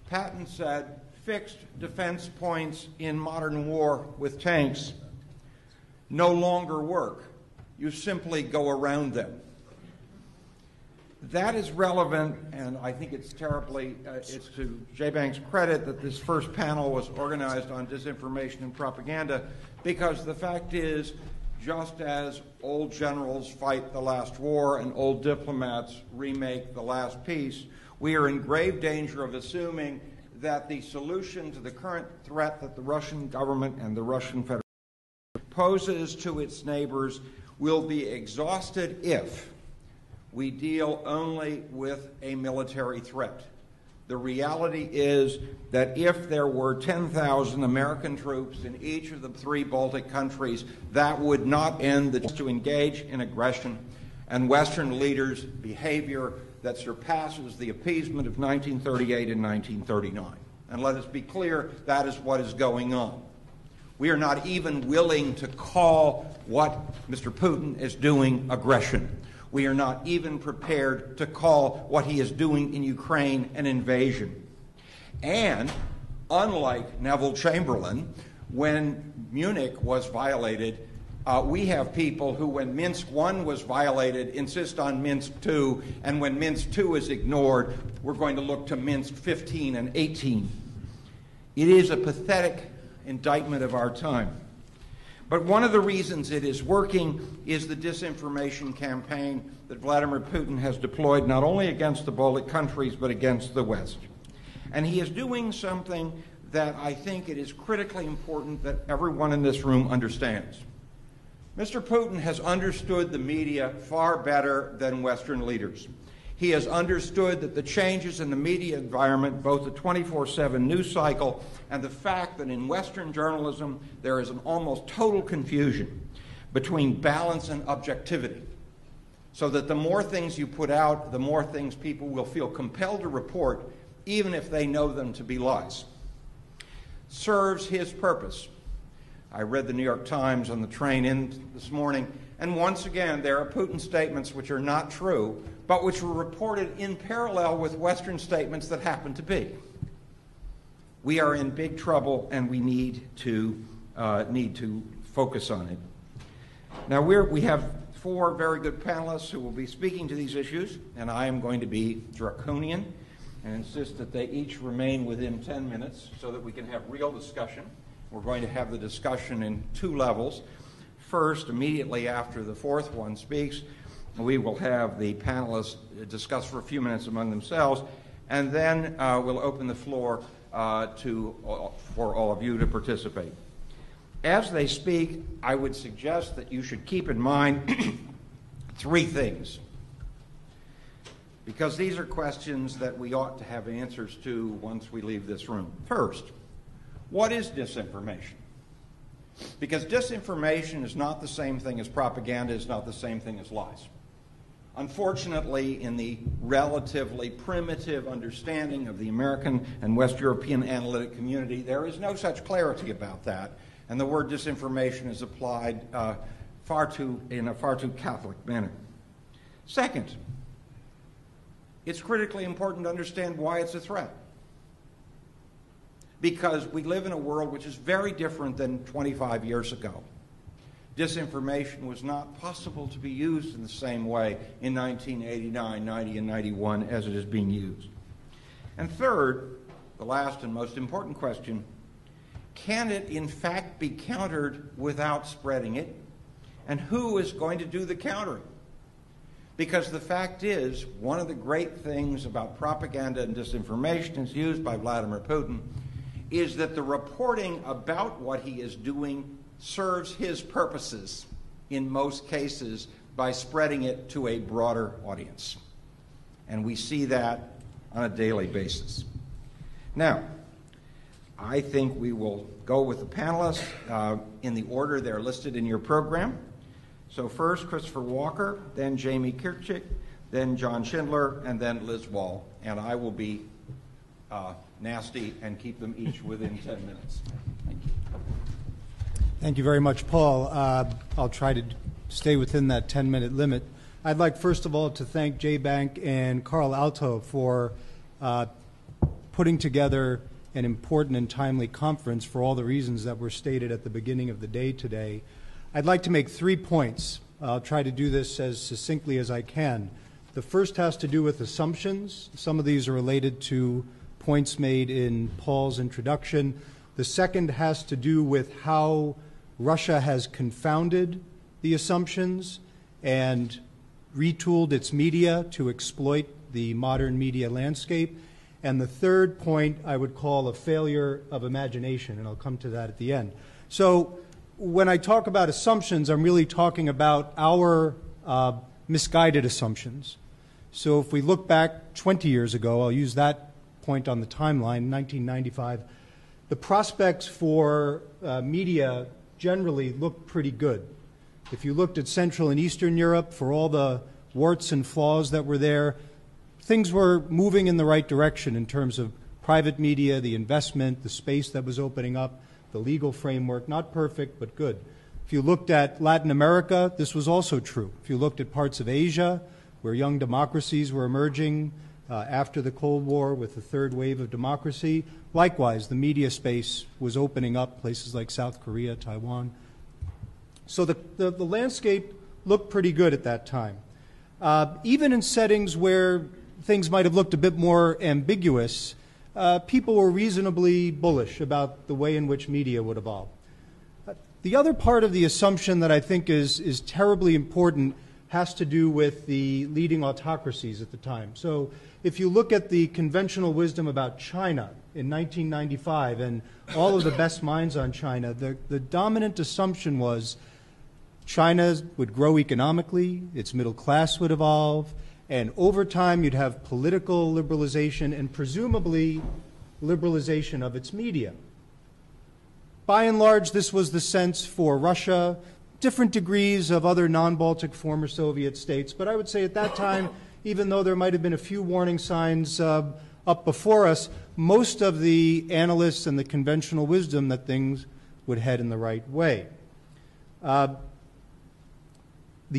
Patton said, fixed defense points in modern war with tanks no longer work. You simply go around them. That is relevant, and I think it's it's to JBANC's credit that this first panel was organized on disinformation and propaganda, because the fact is, just as old generals fight the last war and old diplomats remake the last peace, we are in grave danger of assuming that the solution to the current threat that the Russian government and the Russian Federation poses to its neighbors will be exhausted if we deal only with a military threat. The reality is that if there were 10,000 American troops in each of the 3 Baltic countries, that would not end to engage in aggression and Western leaders' behavior that surpasses the appeasement of 1938 and 1939. And let us be clear, that is what is going on. We are not even willing to call what Mr. Putin is doing aggression. We are not even prepared to call what he is doing in Ukraine an invasion. And unlike Neville Chamberlain, when Munich was violated, we have people who, when Minsk I was violated, insist on Minsk II, and when Minsk II is ignored, we're going to look to Minsk 15 and 18. It is a pathetic indictment of our time. But one of the reasons it is working is the disinformation campaign that Vladimir Putin has deployed not only against the Baltic countries, but against the West. And he is doing something that I think it is critically important that everyone in this room understands. Mr. Putin has understood the media far better than Western leaders. He has understood that the changes in the media environment, both the 24/7 news cycle and the fact that in Western journalism there is an almost total confusion between balance and objectivity, so that the more things you put out, the more things people will feel compelled to report, even if they know them to be lies, serves his purpose. I read the New York Times on the train in this morning, and once again there are Putin statements which are not true, but which were reported in parallel with Western statements that happen to be. We are in big trouble, and we need to focus on it. Now we have 4 very good panelists who will be speaking to these issues, and I am going to be draconian and insist that they each remain within 10 minutes so that we can have real discussion. We're going to have the discussion in 2 levels. First, immediately after the 4th one speaks, we will have the panelists discuss for a few minutes among themselves, and then we'll open the floor for all of you to participate. As they speak, I would suggest that you should keep in mind 3 things, because these are questions that we ought to have answers to once we leave this room. First, what is disinformation? Because disinformation is not the same thing as propaganda, is not the same thing as lies. Unfortunately, in the relatively primitive understanding of the American and West European analytic community, there is no such clarity about that, and the word disinformation is applied in a far too Catholic manner. Second, it's critically important to understand why it's a threat. Because we live in a world which is very different than 25 years ago. Disinformation was not possible to be used in the same way in 1989, 90, and 91 as it is being used. And third, the last and most important question, can it in fact be countered without spreading it? And who is going to do the countering? Because the fact is, one of the great things about propaganda and disinformation as used by Vladimir Putin is that the reporting about what he is doing serves his purposes in most cases by spreading it to a broader audience. And we see that on a daily basis. Now, I think we will go with the panelists in the order they're listed in your program. So first, Christopher Walker, then Jamie Kirchik, then John Schindler, and then Liz Wall. And I will be nasty and keep them each within 10 minutes. Thank you. Thank you very much, Paul. I'll try to stay within that 10-minute limit. I'd like, first of all, to thank JBANC and Carl Alto for putting together an important and timely conference for all the reasons that were stated at the beginning of the day today. I'd like to make 3 points. I'll try to do this as succinctly as I can. The first has to do with assumptions. Some of these are related to points made in Paul's introduction. The second has to do with how Russia has confounded the assumptions and retooled its media to exploit the modern media landscape. And the third point I would call a failure of imagination, and I'll come to that at the end. So when I talk about assumptions, I'm really talking about our misguided assumptions. So if we look back 20 years ago, I'll use that point on the timeline, 1995, the prospects for media generally looked pretty good. If you looked at Central and Eastern Europe, for all the warts and flaws that were there, things were moving in the right direction in terms of private media, the investment, the space that was opening up, the legal framework, not perfect, but good. If you looked at Latin America, this was also true. If you looked at parts of Asia, where young democracies were emerging after the Cold War with the third wave of democracy, likewise, the media space was opening up, places like South Korea, Taiwan. So the landscape looked pretty good at that time. Even in settings where things might have looked a bit more ambiguous, people were reasonably bullish about the way in which media would evolve. The other part of the assumption that I think is terribly important has to do with the leading autocracies at the time. So if you look at the conventional wisdom about China in 1995 and all of the best minds on China, the dominant assumption was China would grow economically, its middle class would evolve, and over time you'd have political liberalization and presumably liberalization of its media. By and large, this was the sense for Russia, different degrees of other non-Baltic former Soviet states, but I would say at that time, even though there might have been a few warning signs up before us, most of the analysts and the conventional wisdom that things would head in the right way. The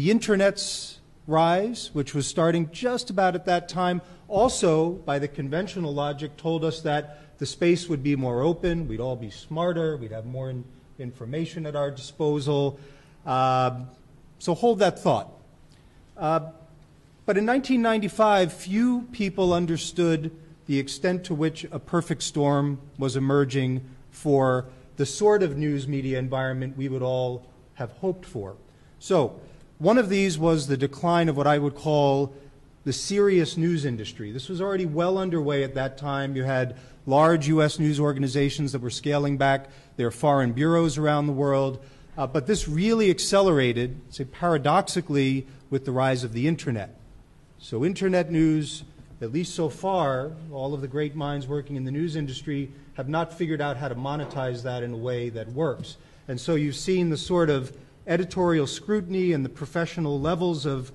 Internet's rise, which was starting just about at that time, also, by the conventional logic, told us that the space would be more open, we'd all be smarter, we'd have more information at our disposal. So hold that thought. But in 1995, few people understood the extent to which a perfect storm was emerging for the sort of news media environment we would all have hoped for. So one of these was the decline of what I would call the serious news industry. This was already well underway at that time. You had large U.S. news organizations that were scaling back their foreign bureaus around the world. But this really accelerated, say paradoxically, with the rise of the Internet. So Internet news, at least so far, all of the great minds working in the news industry have not figured out how to monetize that in a way that works. And so you've seen the sort of editorial scrutiny and the professional levels of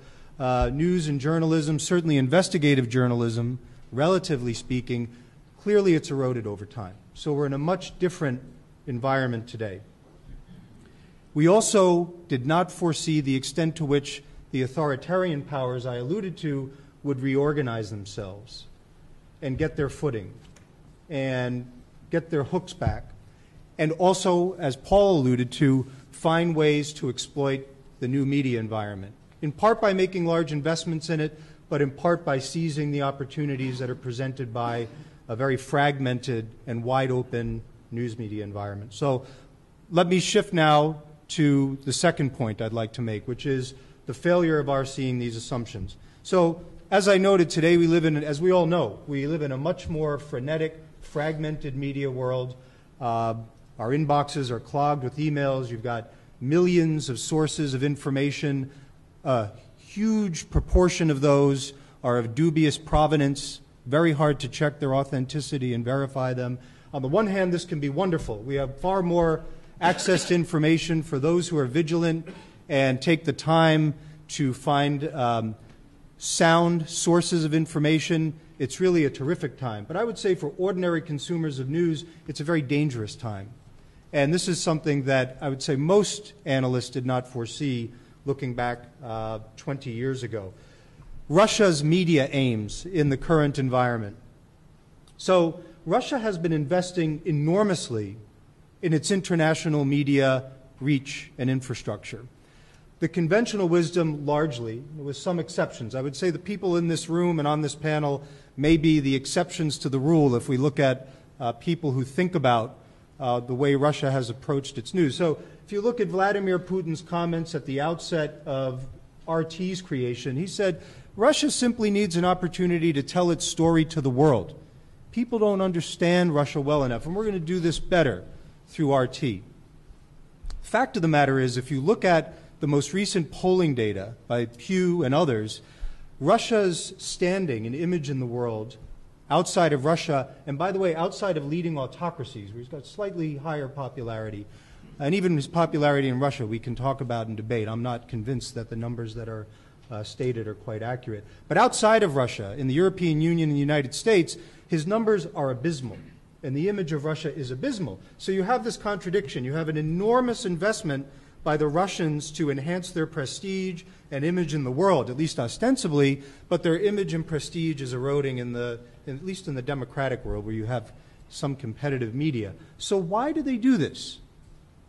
news and journalism, certainly investigative journalism, relatively speaking, clearly it's eroded over time. So we're in a much different environment today. We also did not foresee the extent to which the authoritarian powers I alluded to would reorganize themselves and get their footing and get their hooks back. And also, as Paul alluded to, find ways to exploit the new media environment, in part by making large investments in it, but in part by seizing the opportunities that are presented by a very fragmented and wide open news media environment. So let me shift now to the second point I'd like to make, which is the failure of our seeing these assumptions. So as I noted today, we live in, as we all know, we live in a much more frenetic, fragmented media world. Our inboxes are clogged with emails. You've got millions of sources of information. A huge proportion of those are of dubious provenance, very hard to check their authenticity and verify them. On the one hand, this can be wonderful. We have far more access to information for those who are vigilant and take the time to find sound sources of information. It's really a terrific time. But I would say for ordinary consumers of news, it's a very dangerous time. And this is something that I would say most analysts did not foresee looking back 20 years ago. Russia's media aims in the current environment. So Russia has been investing enormously in its international media reach and infrastructure. The conventional wisdom largely, with some exceptions, I would say the people in this room and on this panel may be the exceptions to the rule if we look at people who think about the way Russia has approached its news. So if you look at Vladimir Putin's comments at the outset of RT's creation, he said, Russia simply needs an opportunity to tell its story to the world. People don't understand Russia well enough, and we're going to do this better through RT. Fact of the matter is, if you look at the most recent polling data by Pew and others, Russia's standing and image in the world outside of Russia, and by the way, outside of leading autocracies, where he's got slightly higher popularity, and even his popularity in Russia we can talk about and debate. I'm not convinced that the numbers that are stated are quite accurate. But outside of Russia, in the European Union and the United States, his numbers are abysmal, and the image of Russia is abysmal. So you have this contradiction. You have an enormous investment by the Russians to enhance their prestige and image in the world, at least ostensibly, but their image and prestige is eroding at least in the democratic world where you have some competitive media. So why do they do this?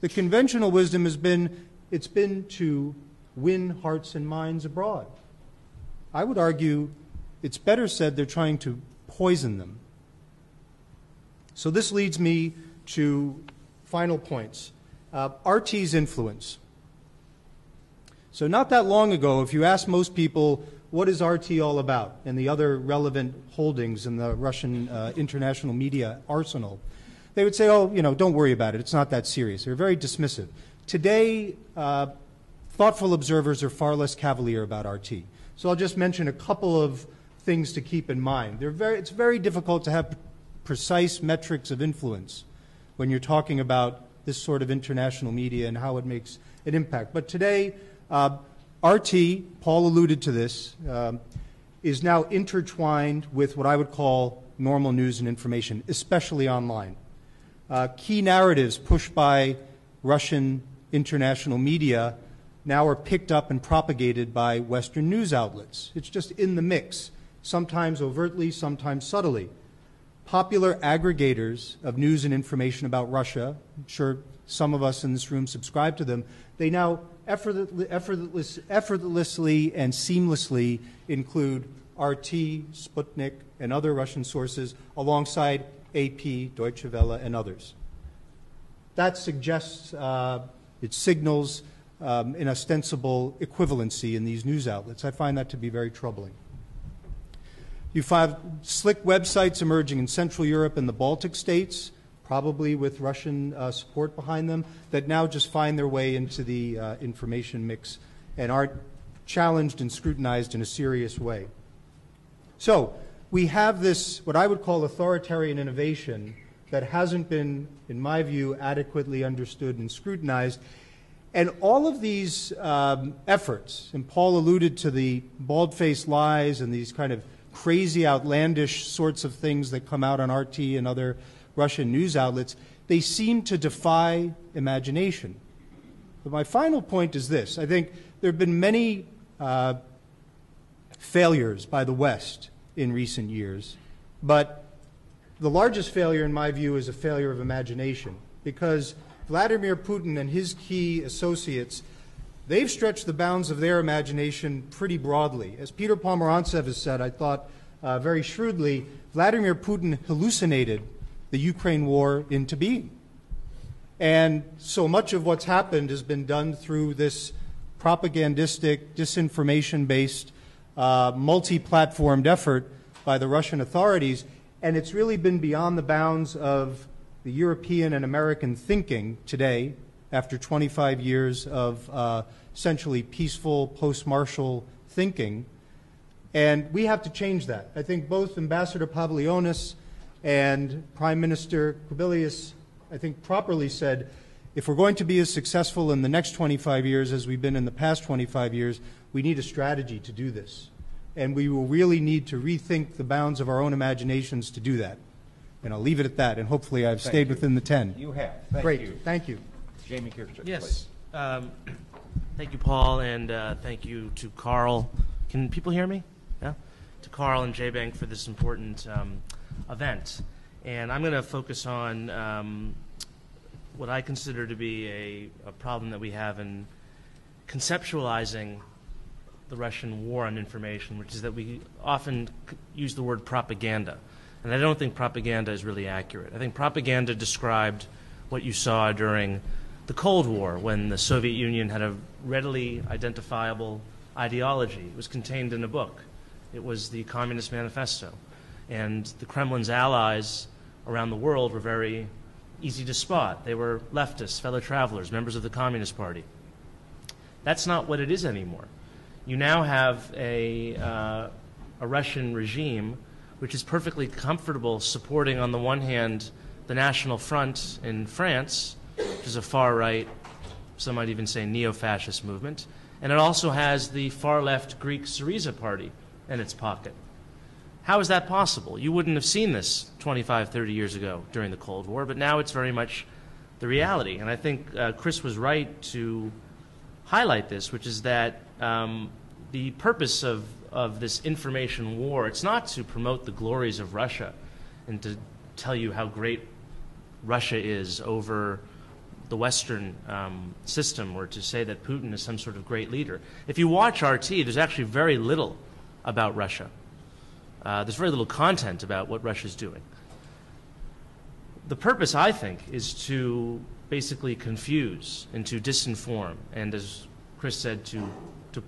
The conventional wisdom has been, it's been to win hearts and minds abroad. I would argue it's better said they're trying to poison them. So this leads me to final points. RT's influence. So not that long ago, if you ask most people, what is RT all about, and the other relevant holdings in the Russian international media arsenal, they would say, oh, don't worry about it. It's not that serious. They're very dismissive. Today, thoughtful observers are far less cavalier about RT. So I'll just mention a couple of things to keep in mind. It's very difficult to have precise metrics of influence when you're talking about this sort of international media and how it makes an impact. But today, RT, Paul alluded to this, is now intertwined with what I would call normal news and information, especially online. Key narratives pushed by Russian international media now are picked up and propagated by Western news outlets. It's just in the mix, sometimes overtly, sometimes subtly. Popular aggregators of news and information about Russia, I'm sure some of us in this room subscribe to them, they now effortlessly and seamlessly include RT, Sputnik, and other Russian sources alongside AP, Deutsche Welle, and others. That suggests, it signals an ostensible equivalency in these news outlets. I find that to be very troubling. You find slick websites emerging in Central Europe and the Baltic states, probably with Russian support behind them, that now just find their way into the information mix and are challenged and scrutinized in a serious way. So we have this, what I would call authoritarian innovation that hasn't been, in my view, adequately understood and scrutinized. And all of these efforts, and Paul alluded to the bald-faced lies and these kind of crazy, outlandish sorts of things that come out on RT and other Russian news outlets, they seem to defy imagination. But my final point is this. I think there have been many failures by the West in recent years, but the largest failure, in my view, is a failure of imagination, because Vladimir Putin and his key associates, they've stretched the bounds of their imagination pretty broadly. As Peter Pomerantsev has said, I thought very shrewdly, Vladimir Putin hallucinated the Ukraine war into being. And so much of what's happened has been done through this propagandistic, disinformation-based, multi-platformed effort by the Russian authorities, and it's really been beyond the bounds of the European and American thinking today, after 25 years of essentially peaceful post-Marshall thinking. And we have to change that. I think both Ambassador Pavlionis and Prime Minister Kubilius, I think, properly said, if we're going to be as successful in the next 25 years as we've been in the past 25 years, we need a strategy to do this. And we will really need to rethink the bounds of our own imaginations to do that. And I'll leave it at that, and hopefully I've stayed within the 10. You have. Thank Great. you. Thank you. Jamie Kirchhoff, Yes. Thank you, Paul, and thank you to Carl. Can people hear me? Yeah? To Carl and JBANC for this important event. And I'm going to focus on what I consider to be a problem that we have in conceptualizing the Russian war on information, which is that we often use the word propaganda. And I don't think propaganda is really accurate. I think propaganda described what you saw during the Cold War, when the Soviet Union had a readily identifiable ideology. It was contained in a book. It was the Communist Manifesto. And the Kremlin's allies around the world were very easy to spot. They were leftists, fellow travelers, members of the Communist Party. That's not what it is anymore. You now have a Russian regime which is perfectly comfortable supporting, on the one hand, the National Front in France, which is a far-right, some might even say neo-fascist movement, and it also has the far-left Greek Syriza party in its pocket. How is that possible? You wouldn't have seen this 25, 30 years ago during the Cold War, but now it's very much the reality. And I think Chris was right to highlight this, which is that the purpose of this information war, it's not to promote the glories of Russia and to tell you how great Russia is over the Western system, or to say that Putin is some sort of great leader. If you watch RT, there's actually very little about Russia. There's very little content about what Russia's doing. The purpose, I think, is to basically confuse and to disinform, and as Chris said, to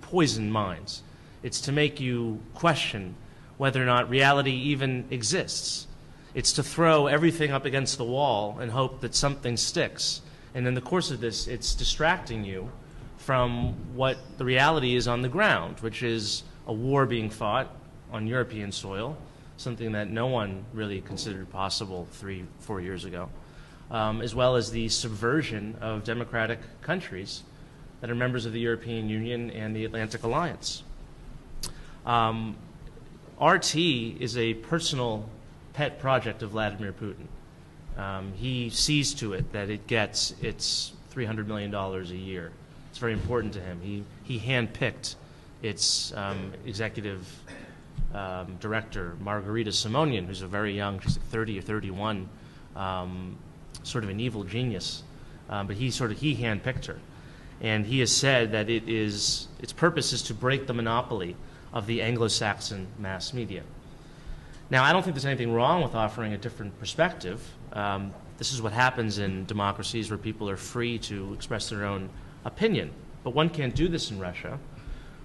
poison minds. It's to make you question whether or not reality even exists. It's to throw everything up against the wall and hope that something sticks. And in the course of this, it's distracting you from what the reality is on the ground, which is a war being fought on European soil, something that no one really considered possible 3-4 years ago, as well as the subversion of democratic countries that are members of the European Union and the Atlantic Alliance. RT is a personal pet project of Vladimir Putin. He sees to it that it gets its $300 million a year. It's very important to him. He handpicked its executive director, Margarita Simonian, who's a very young, she's like 30 or 31, sort of an evil genius. But he handpicked her. And he has said that its purpose is to break the monopoly of the Anglo-Saxon mass media. Now, I don't think there's anything wrong with offering a different perspective. This is what happens in democracies where people are free to express their own opinion. But one can't do this in Russia,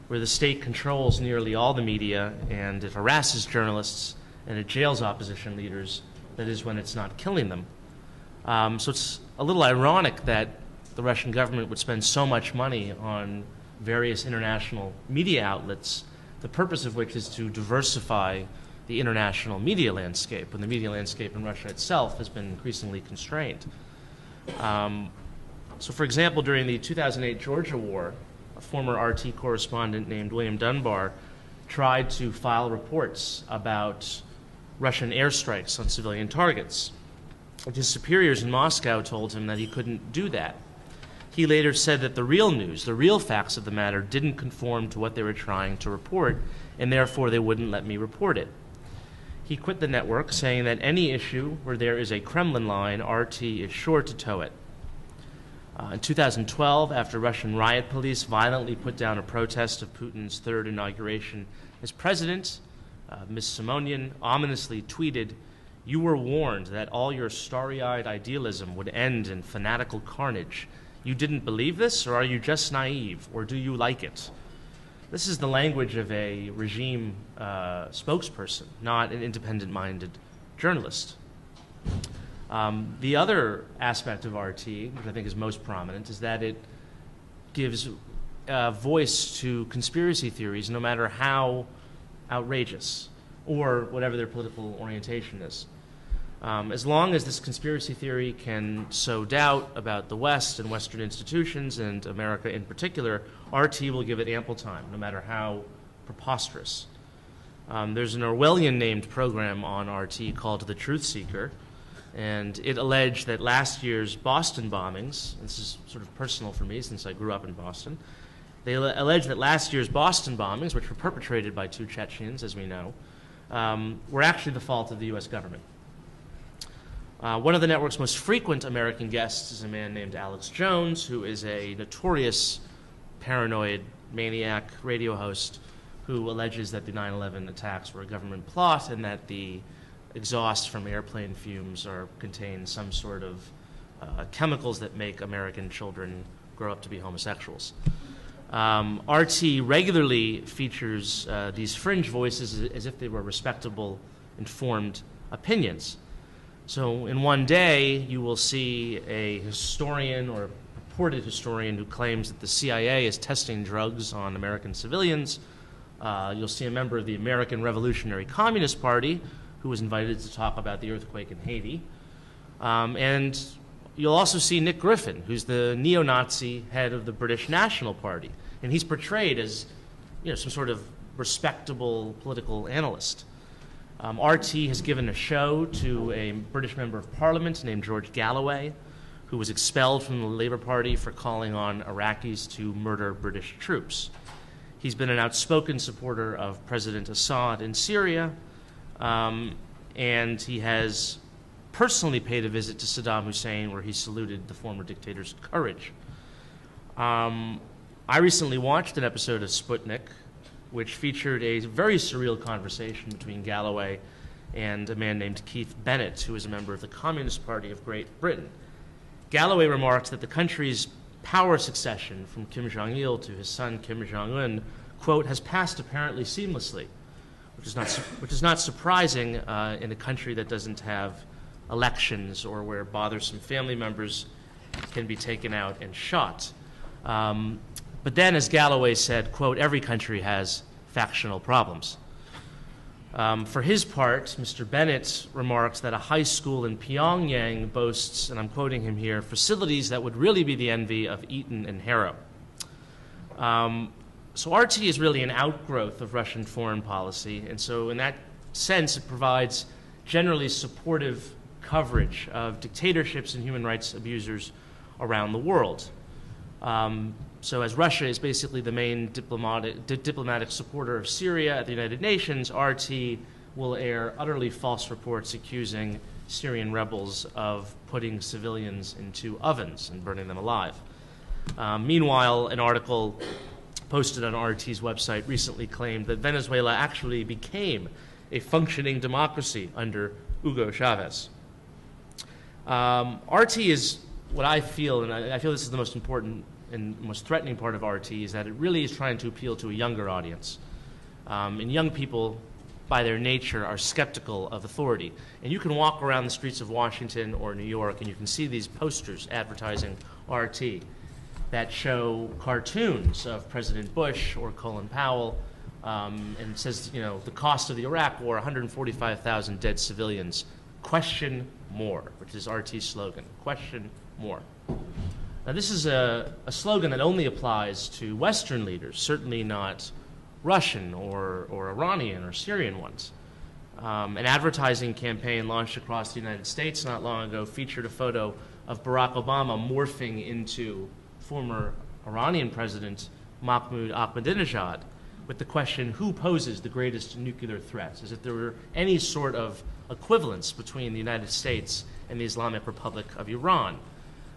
where the state controls nearly all the media and it harasses journalists and it jails opposition leaders, that is, when it's not killing them. So it's a little ironic that the Russian government would spend so much money on various international media outlets, the purpose of which is to diversify the international media landscape, when the media landscape in Russia itself has been increasingly constrained. So, for example, during the 2008 Georgia War, a former RT correspondent named William Dunbar tried to file reports about Russian airstrikes on civilian targets. His superiors in Moscow told him that he couldn't do that. He later said that the real news, the real facts of the matter, didn't conform to what they were trying to report, and therefore they wouldn't let me report it. He quit the network, saying that any issue where there is a Kremlin line, RT is sure to tow it. In 2012, after Russian riot police violently put down a protest of Putin's third inauguration as president, Ms. Simonian ominously tweeted, "You were warned that all your starry-eyed idealism would end in fanatical carnage. You didn't believe this, or are you just naive, or do you like it?" This is the language of a regime spokesperson, not an independent-minded journalist. The other aspect of RT, which I think is most prominent, is that it gives voice to conspiracy theories, no matter how outrageous or whatever their political orientation is. As long as this conspiracy theory can sow doubt about the West and Western institutions, and America in particular, RT will give it ample time, no matter how preposterous. There's an Orwellian-named program on RT called The Truth Seeker, and it alleged that last year's Boston bombings, this is sort of personal for me since I grew up in Boston, they alleged that last year's Boston bombings, which were perpetrated by two Chechens, as we know, were actually the fault of the U.S. government. One of the network's most frequent American guests is a man named Alex Jones, who is a notorious paranoid maniac radio host who alleges that the 9/11 attacks were a government plot and that the exhaust from airplane fumes contain some sort of chemicals that make American children grow up to be homosexuals. RT regularly features these fringe voices as if they were respectable, informed opinions. So in one day, you will see a historian or purported historian who claims that the CIA is testing drugs on American civilians. You'll see a member of the American Revolutionary Communist Party who was invited to talk about the earthquake in Haiti. And you'll also see Nick Griffin, who's the neo-Nazi head of the British National Party. And he's portrayed as, some sort of respectable political analyst. RT has given a show to a British member of parliament named George Galloway, who was expelled from the Labour Party for calling on Iraqis to murder British troops. He's been an outspoken supporter of President Assad in Syria, and he has personally paid a visit to Saddam Hussein where he saluted the former dictator's courage. I recently watched an episode of Sputnik, which featured a very surreal conversation between Galloway and a man named Keith Bennett, who is a member of the Communist Party of Great Britain. Galloway remarked that the country's power succession from Kim Jong-il to his son Kim Jong-un, quote, has passed apparently seamlessly, which is not surprising in a country that doesn't have elections or where bothersome family members can be taken out and shot. But then, as Galloway said, quote, every country has factional problems. For his part, Mr. Bennett remarks that a high school in Pyongyang boasts, and I'm quoting him here, facilities that would really be the envy of Eton and Harrow. So RT is really an outgrowth of Russian foreign policy, and so in that sense it provides generally supportive coverage of dictatorships and human rights abusers around the world. So as Russia is basically the main diplomatic supporter of Syria at the United Nations, RT will air utterly false reports accusing Syrian rebels of putting civilians into ovens and burning them alive. Meanwhile, an article posted on RT's website recently claimed that Venezuela actually became a functioning democracy under Hugo Chavez. RT is what I feel, and I feel this is the most important and most threatening part of RT, is that it really is trying to appeal to a younger audience. And young people, by their nature, are skeptical of authority. And you can walk around the streets of Washington or New York and you can see these posters advertising RT that show cartoons of President Bush or Colin Powell, and it says, the cost of the Iraq War, 145,000 dead civilians. Question more, which is RT's slogan. Question more. Now, this is a slogan that only applies to Western leaders, certainly not Russian or Iranian or Syrian ones. An advertising campaign launched across the United States not long ago featured a photo of Barack Obama morphing into former Iranian President Mahmoud Ahmadinejad with the question, who poses the greatest nuclear threats? As if there were any sort of equivalence between the United States and the Islamic Republic of Iran.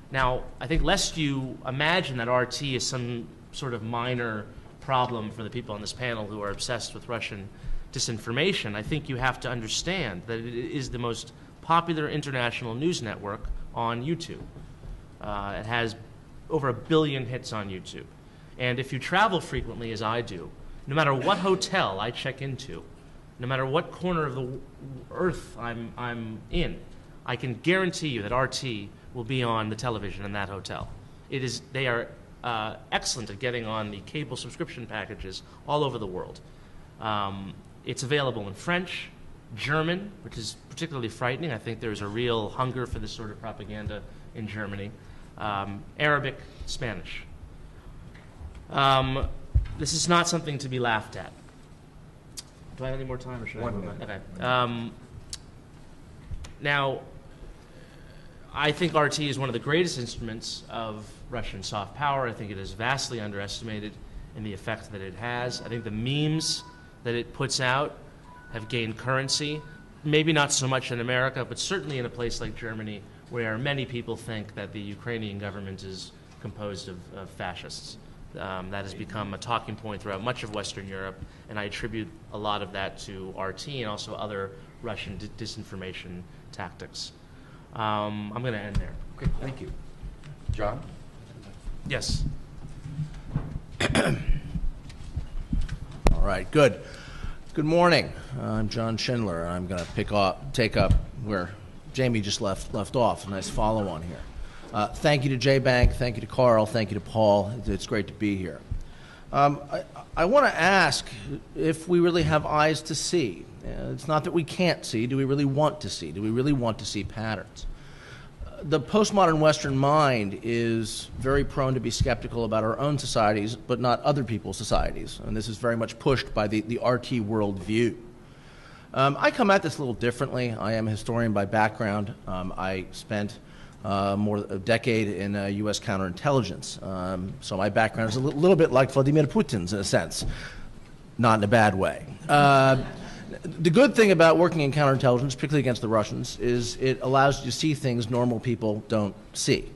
Now, I think lest you imagine that RT is some sort of minor problem for the people on this panel who are obsessed with Russian disinformation, I think you have to understand that it is the most popular international news network on YouTube. It has over 1 billion hits on YouTube. And if you travel frequently, as I do, no matter what hotel I check into, no matter what corner of the earth I'm in, I can guarantee you that RT will be on the television in that hotel. They are excellent at getting on the cable subscription packages all over the world. It's available in French, German, which is particularly frightening. I think there's a real hunger for this sort of propaganda in Germany, Arabic, Spanish. This is not something to be laughed at. Do I have any more time, or should I move on? Okay. Now, I think RT is one of the greatest instruments of Russian soft power. I think it is vastly underestimated in the effect that it has. I think the memes that it puts out have gained currency. maybe not so much in America, but certainly in a place like Germany, where many people think that the Ukrainian government is composed of fascists. That has become a talking point throughout much of Western Europe, and I attribute a lot of that to RT and also other Russian disinformation tactics. I'm going to end there. Okay, thank you. John? Yes. All right, good. Good morning. I'm John Schindler, and I'm going to take up where Jamie just left off. A nice follow-on here. Thank you to JBANC. Thank you to Carl. Thank you to Paul. It's great to be here. I want to ask if we really have eyes to see. It's not that we can't see. Do we really want to see? Do we really want to see patterns? The postmodern Western mind is very prone to be skeptical about our own societies, but not other people's societies. And this is very much pushed by the RT worldview. I come at this a little differently. I am a historian by background. I spent more than a decade in U.S. counterintelligence. So my background is a little bit like Vladimir Putin's in a sense, not in a bad way. The good thing about working in counterintelligence, particularly against the Russians, is it allows you to see things normal people don't see.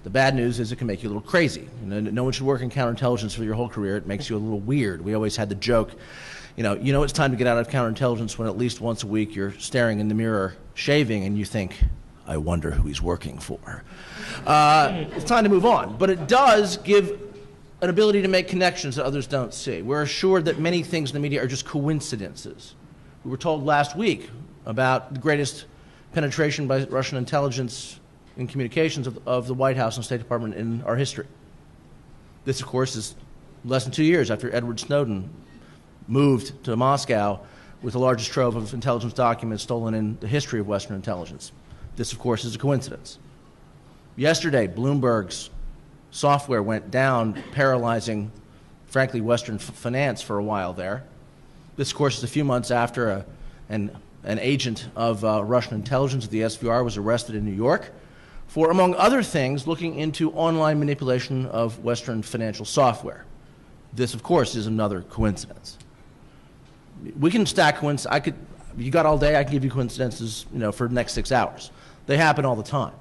The bad news is it can make you a little crazy. No one should work in counterintelligence for your whole career. It makes you a little weird. We always had the joke, you know it's time to get out of counterintelligence when at least once a week you're staring in the mirror, shaving, and you think, I wonder who he's working for. It's time to move on. But it does give an ability to make connections that others don't see. We're assured that many things in the media are just coincidences. We were told last week about the greatest penetration by Russian intelligence in communications of the White House and State Department in our history. This, of course, is less than 2 years after Edward Snowden moved to Moscow with the largest trove of intelligence documents stolen in the history of Western intelligence. This, of course, is a coincidence. Yesterday, Bloomberg's software went down, paralyzing, frankly, Western finance for a while there. This, of course, is a few months after an agent of Russian intelligence, the SVR, was arrested in New York for, among other things, looking into online manipulation of Western financial software. This, of course, is another coincidence. We can stack coincidences. You got all day, I can give you coincidences, for the next 6 hours. They happen all the time.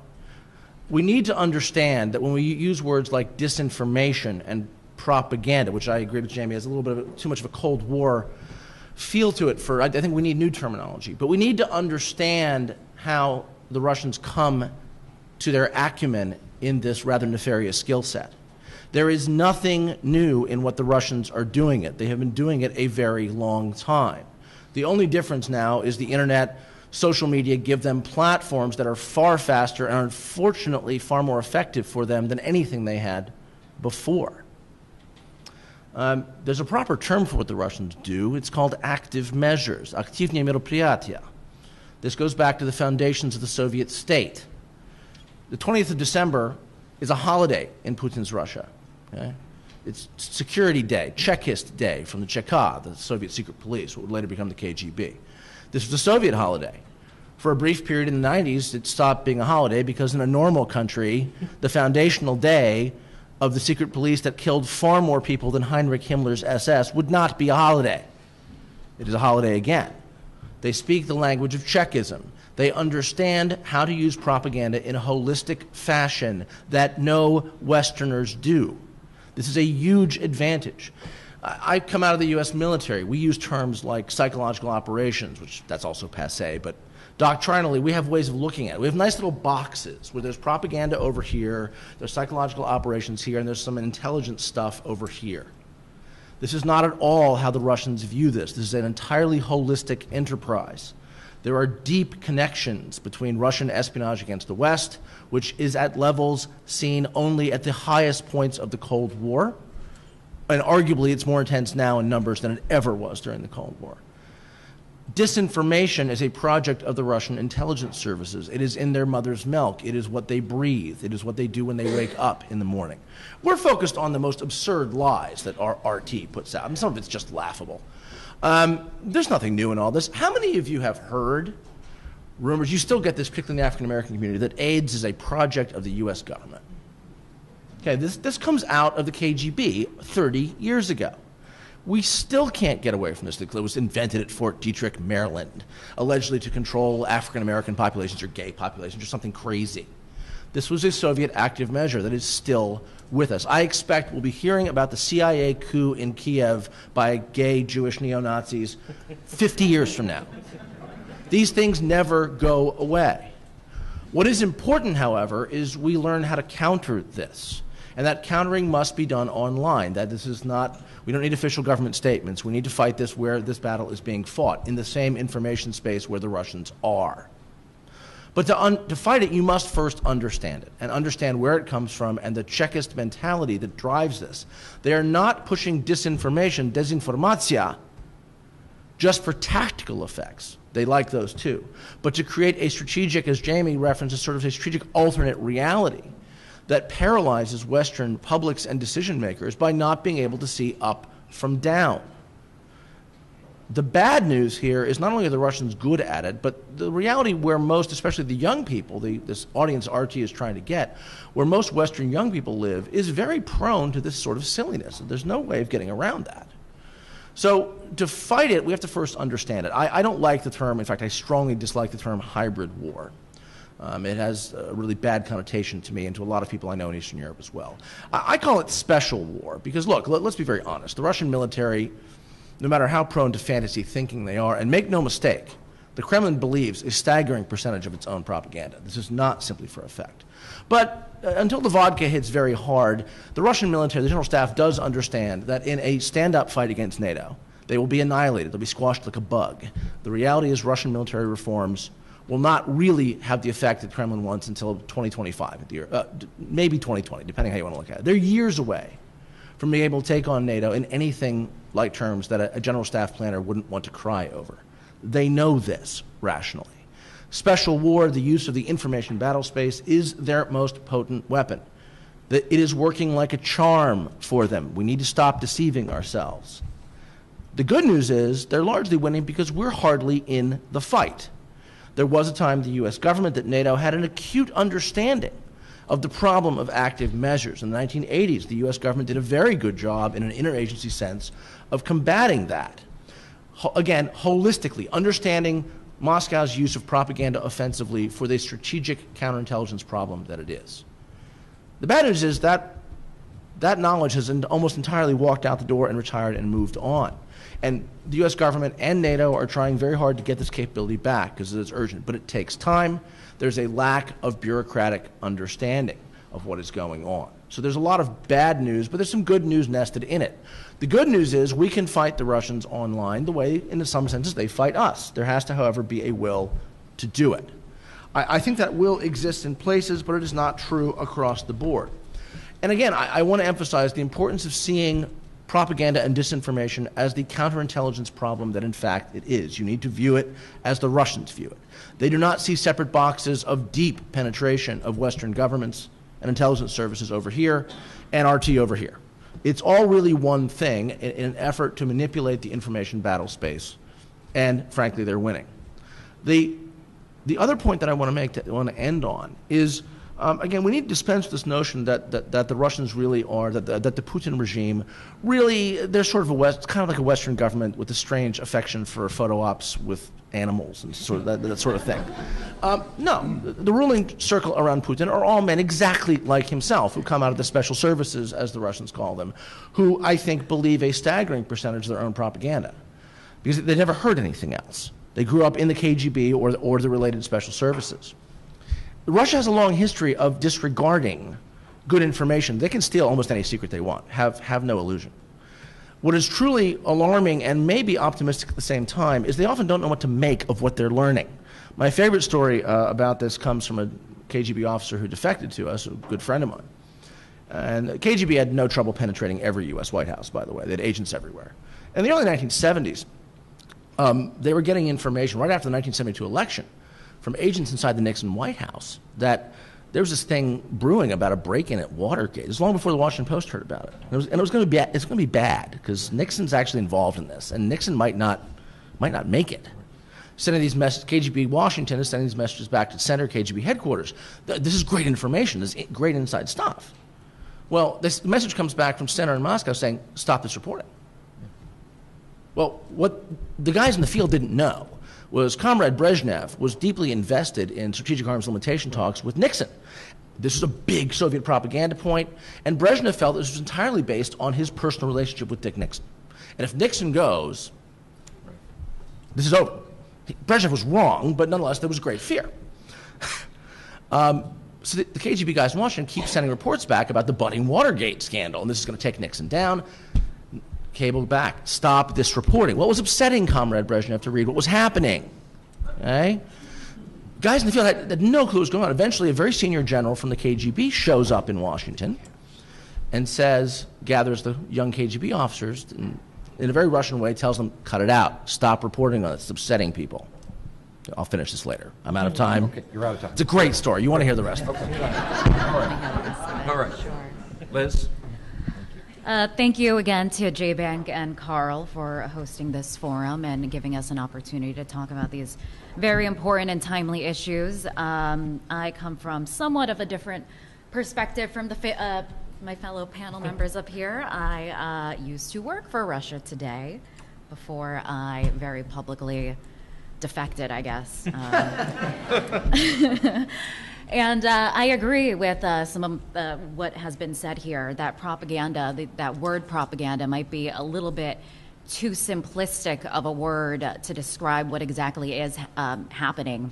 We need to understand that when we use words like disinformation and propaganda, which I agree with Jamie has a little bit of too much of a Cold War feel to it, I think we need new terminology. But we need to understand how the Russians come to their acumen in this rather nefarious skill set. There is nothing new in what the Russians are doing it. They have been doing it a very long time. The only difference now is the internet, social media give them platforms that are far faster and unfortunately far more effective for them than anything they had before. There's a proper term for what the Russians do. It's called active measures, активные мероприятия. This goes back to the foundations of the Soviet state. The 20th of December is a holiday in Putin's Russia. Okay? It's Security Day, Chekist Day from the Cheka, the Soviet secret police, what would later become the KGB. This was a Soviet holiday. For a brief period in the 90s, it stopped being a holiday because in a normal country, the foundational day of the secret police that killed far more people than Heinrich Himmler's SS would not be a holiday. It is a holiday again. They speak the language of Chekism. They understand how to use propaganda in a holistic fashion that no Westerners do. This is a huge advantage. I come out of the U.S. military. We use terms like psychological operations, which that's also passé, but doctrinally, we have ways of looking at it. We have nice little boxes where there's propaganda over here, there's psychological operations here, and there's some intelligence stuff over here. This is not at all how the Russians view this. This is an entirely holistic enterprise. There are deep connections between Russian espionage against the West, which is at levels seen only at the highest points of the Cold War, and arguably it's more intense now in numbers than it ever was during the Cold War. Disinformation is a project of the Russian intelligence services. It is in their mother's milk. It is what they breathe. It is what they do when they wake up in the morning. We're focused on the most absurd lies that our RT puts out. I mean, some of it's just laughable. There's nothing new in all this. How many of you have heard rumors? You still get this, particularly in the African-American community, that AIDS is a project of the U.S. government. Okay, this comes out of the KGB 30 years ago. We still can't get away from this. It was invented at Fort Detrick, Maryland, allegedly to control African-American populations or gay populations or something crazy. This was a Soviet active measure that is still with us. I expect we'll be hearing about the CIA coup in Kiev by gay Jewish neo-Nazis 50 years from now. These things never go away. What is important, however, is we learn how to counter this. And that countering must be done online. That this is not, we don't need official government statements. We need to fight this where this battle is being fought, in the same information space where the Russians are. But to fight it, you must first understand it and understand where it comes from and the Chekist mentality that drives this. They are not pushing disinformation, desinformatia, just for tactical effects. They like those too. But to create a strategic, as Jamie referenced, a sort of a strategic alternate reality that paralyzes Western publics and decision makers by not being able to see up from down. The bad news here is not only are the Russians good at it, but the reality where most, especially the young people, this audience RT is trying to get, where most Western young people live, is very prone to this sort of silliness. There's no way of getting around that. So to fight it, we have to first understand it. I don't like the term, in fact, I strongly dislike the term hybrid war. It has a really bad connotation to me and to a lot of people I know in Eastern Europe as well. I call it special war because, look, let's be very honest. The Russian military, no matter how prone to fantasy thinking they are, and make no mistake, the Kremlin believes a staggering percentage of its own propaganda. This is not simply for effect. But until the vodka hits very hard, the Russian military, the general staff, does understand that in a stand-up fight against NATO, they will be annihilated. They'll be squashed like a bug. The reality is Russian military reforms will not really have the effect that Kremlin wants until 2025, maybe 2020, depending how you want to look at it. They're years away from being able to take on NATO in anything like terms that a general staff planner wouldn't want to cry over. They know this rationally. Special war, the use of the information battle space, is their most potent weapon. It is working like a charm for them. We need to stop deceiving ourselves. The good news is they're largely winning because we're hardly in the fight. There was a time the U.S. government, that NATO, had an acute understanding of the problem of active measures. In the 1980s, the U.S. government did a very good job in an interagency sense of combating that. Again, holistically, understanding Moscow's use of propaganda offensively for the strategic counterintelligence problem that it is. The bad news is that that knowledge has almost entirely walked out the door and retired and moved on. And the U.S. government and NATO are trying very hard to get this capability back because it is urgent, but it takes time. There's a lack of bureaucratic understanding of what is going on. So there's a lot of bad news, but there's some good news nested in it. The good news is we can fight the Russians online the way, in some senses, they fight us. There has to, however, be a will to do it. I think that will exist in places, but it is not true across the board. And again, I want to emphasize the importance of seeing propaganda and disinformation as the counterintelligence problem that, in fact, it is. You need to view it as the Russians view it. They do not see separate boxes of deep penetration of Western governments and intelligence services over here and RT over here. It's all really one thing in an effort to manipulate the information battle space, and frankly, they're winning. The other point that I want to make, that I want to end on, is again, we need to dispense with this notion that the Russians really are, that the Putin regime really, they're sort of it's kind of like a Western government with a strange affection for photo ops with animals and sort of that sort of thing. No, the ruling circle around Putin are all men exactly like himself who come out of the special services, as the Russians call them, who I think believe a staggering percentage of their own propaganda because they never heard anything else. They grew up in the KGB or the related special services. Russia has a long history of disregarding good information. They can steal almost any secret they want, have no illusion. What is truly alarming and maybe optimistic at the same time is they often don't know what to make of what they're learning. My favorite story about this comes from a KGB officer who defected to us, a good friend of mine. And the KGB had no trouble penetrating every U.S. White House, by the way. They had agents everywhere. In the early 1970s, they were getting information right after the 1972 election from agents inside the Nixon White House that there was this thing brewing about a break-in at Watergate. It was long before the Washington Post heard about it. And it was going to be bad because Nixon's actually involved in this, and Nixon might not make it. Sending these messages, KGB Washington is sending these messages back to Center KGB headquarters. This is great information. This is great inside stuff. Well, this message comes back from Center in Moscow saying, stop this reporting. Well, what the guys in the field didn't know was Comrade Brezhnev was deeply invested in strategic arms limitation talks with Nixon. This was a big Soviet propaganda point, and Brezhnev felt this was entirely based on his personal relationship with Dick Nixon. And if Nixon goes, this is over. Brezhnev was wrong, but nonetheless, there was great fear. So the KGB guys in Washington keep sending reports back about the budding Watergate scandal, and this is going to take Nixon down. Cable back. Stop this reporting. What was upsetting Comrade Brezhnev to read what was happening? Okay? Guys in the field had no clue what was going on. Eventually, a very senior general from the KGB shows up in Washington and gathers the young KGB officers, and in a very Russian way, tells them, cut it out. Stop reporting on it. It's upsetting people. I'll finish this later. I'm out of time. Okay, you're out of time. It's a great story. You want to hear the rest. Okay. All right. Liz? Thank you again to JBANC and Carl for hosting this forum and giving us an opportunity to talk about these very important and timely issues. I come from somewhat of a different perspective from my fellow panel members up here. I used to work for Russia Today before I very publicly defected, I guess. And I agree with some of what has been said here, that propaganda, that word propaganda might be a little bit too simplistic of a word to describe what exactly is happening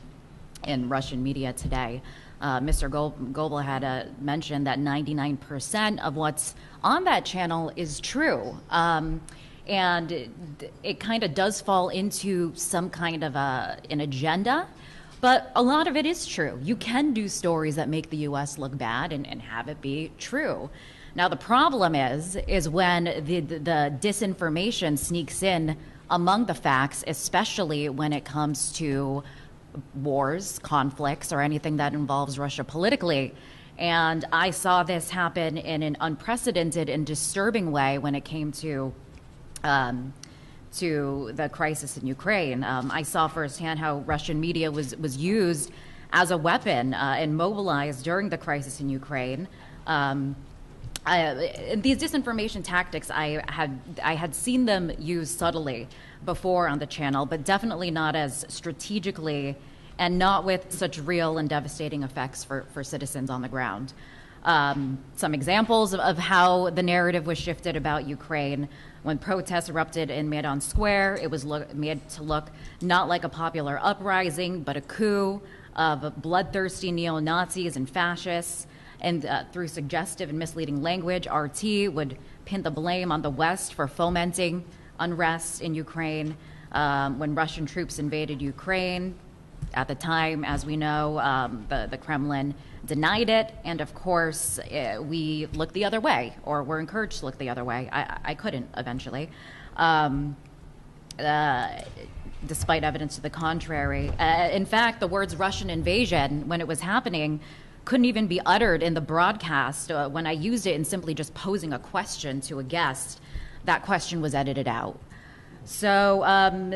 in Russian media today. Mr. Goble had mentioned that 99% of what's on that channel is true. And it kind of does fall into some kind of an agenda, but a lot of it is true. You can do stories that make the U.S. look bad and have it be true. Now, the problem is when the disinformation sneaks in among the facts, especially when it comes to wars, conflicts, or anything that involves Russia politically. And I saw this happen in an unprecedented and disturbing way when it came to the crisis in Ukraine. I saw firsthand how Russian media was used as a weapon and mobilized during the crisis in Ukraine. These disinformation tactics, I had seen them used subtly before on the channel, but definitely not as strategically and not with such real and devastating effects for citizens on the ground. Some examples of how the narrative was shifted about Ukraine. When protests erupted in Maidan Square, it was made to look not like a popular uprising, but a coup of bloodthirsty neo-Nazis and fascists. And through suggestive and misleading language, RT would pin the blame on the West for fomenting unrest in Ukraine. When Russian troops invaded Ukraine, at the time, as we know, the Kremlin denied it, and of course, we looked the other way, or were encouraged to look the other way. I couldn't, eventually, despite evidence to the contrary. In fact, the words Russian invasion, when it was happening, couldn't even be uttered in the broadcast. When I used it in simply just posing a question to a guest, that question was edited out. So, and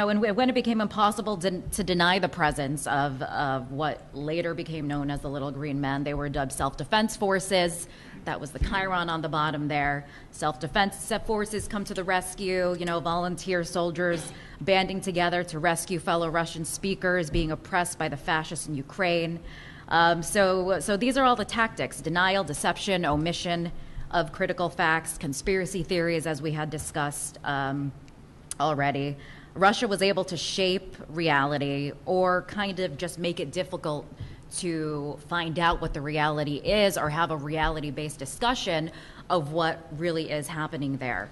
when it became impossible to deny the presence of what later became known as the Little Green Men, they were dubbed self-defense forces. That was the chyron on the bottom there. Self-defense forces come to the rescue, volunteer soldiers banding together to rescue fellow Russian speakers being oppressed by the fascists in Ukraine. So these are all the tactics: denial, deception, omission of critical facts, conspiracy theories, as we had discussed already. Russia was able to shape reality, or kind of just make it difficult to find out what the reality is, or have a reality-based discussion of what really is happening there.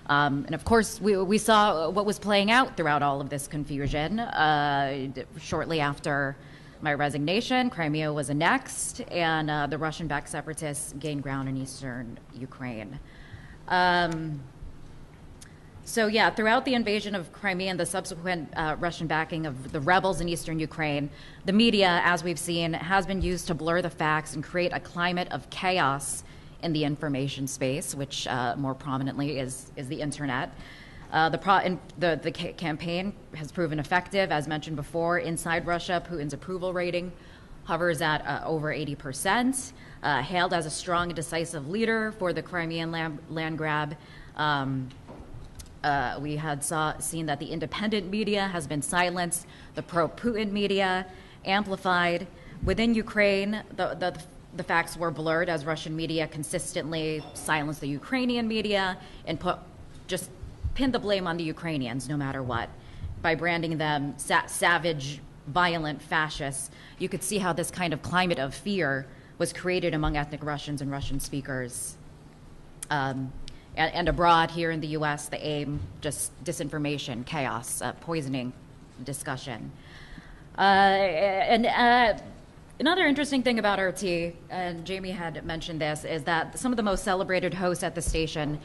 And of course, we saw what was playing out throughout all of this confusion. Shortly after my resignation, Crimea was annexed, and the Russian-backed separatists gained ground in eastern Ukraine. So yeah, throughout the invasion of Crimea and the subsequent Russian backing of the rebels in eastern Ukraine, the media, as we've seen, has been used to blur the facts and create a climate of chaos in the information space, which more prominently is the internet. The campaign has proven effective. As mentioned before, inside Russia, Putin's approval rating hovers at over 80%, hailed as a strong and decisive leader for the Crimean land grab. we had seen that the independent media has been silenced, the pro-Putin media amplified. Within Ukraine, the facts were blurred as Russian media consistently silenced the Ukrainian media and just pinned the blame on the Ukrainians no matter what. By branding them savage, violent fascists, you could see how this kind of climate of fear was created among ethnic Russians and Russian speakers. And abroad, here in the U.S., the aim, just disinformation, chaos, poisoning discussion. Another interesting thing about RT, and Jamie had mentioned this, is that some of the most celebrated hosts at the station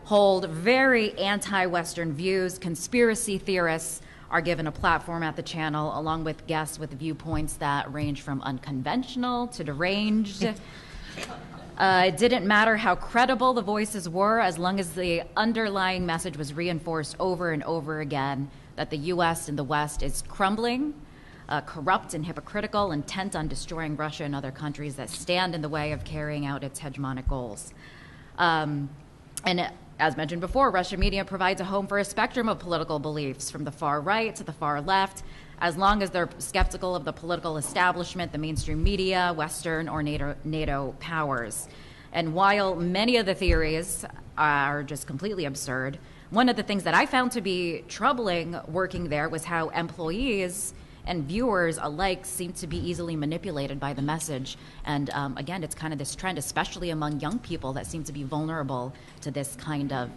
hold very anti-Western views. Conspiracy theorists are given a platform at the channel, along with guests with viewpoints that range from unconventional to deranged. It didn't matter how credible the voices were, as long as the underlying message was reinforced over and over again that the U.S. and the West is crumbling, corrupt and hypocritical, intent on destroying Russia and other countries that stand in the way of carrying out its hegemonic goals. And as mentioned before, Russian media provides a home for a spectrum of political beliefs, from the far right to the far left, as long as they're skeptical of the political establishment, the mainstream media, Western or NATO powers. And while many of the theories are just completely absurd, one of the things that I found to be troubling working there was how employees and viewers alike seem to be easily manipulated by the message. And again, it's kind of this trend, especially among young people, that seem to be vulnerable to this kind of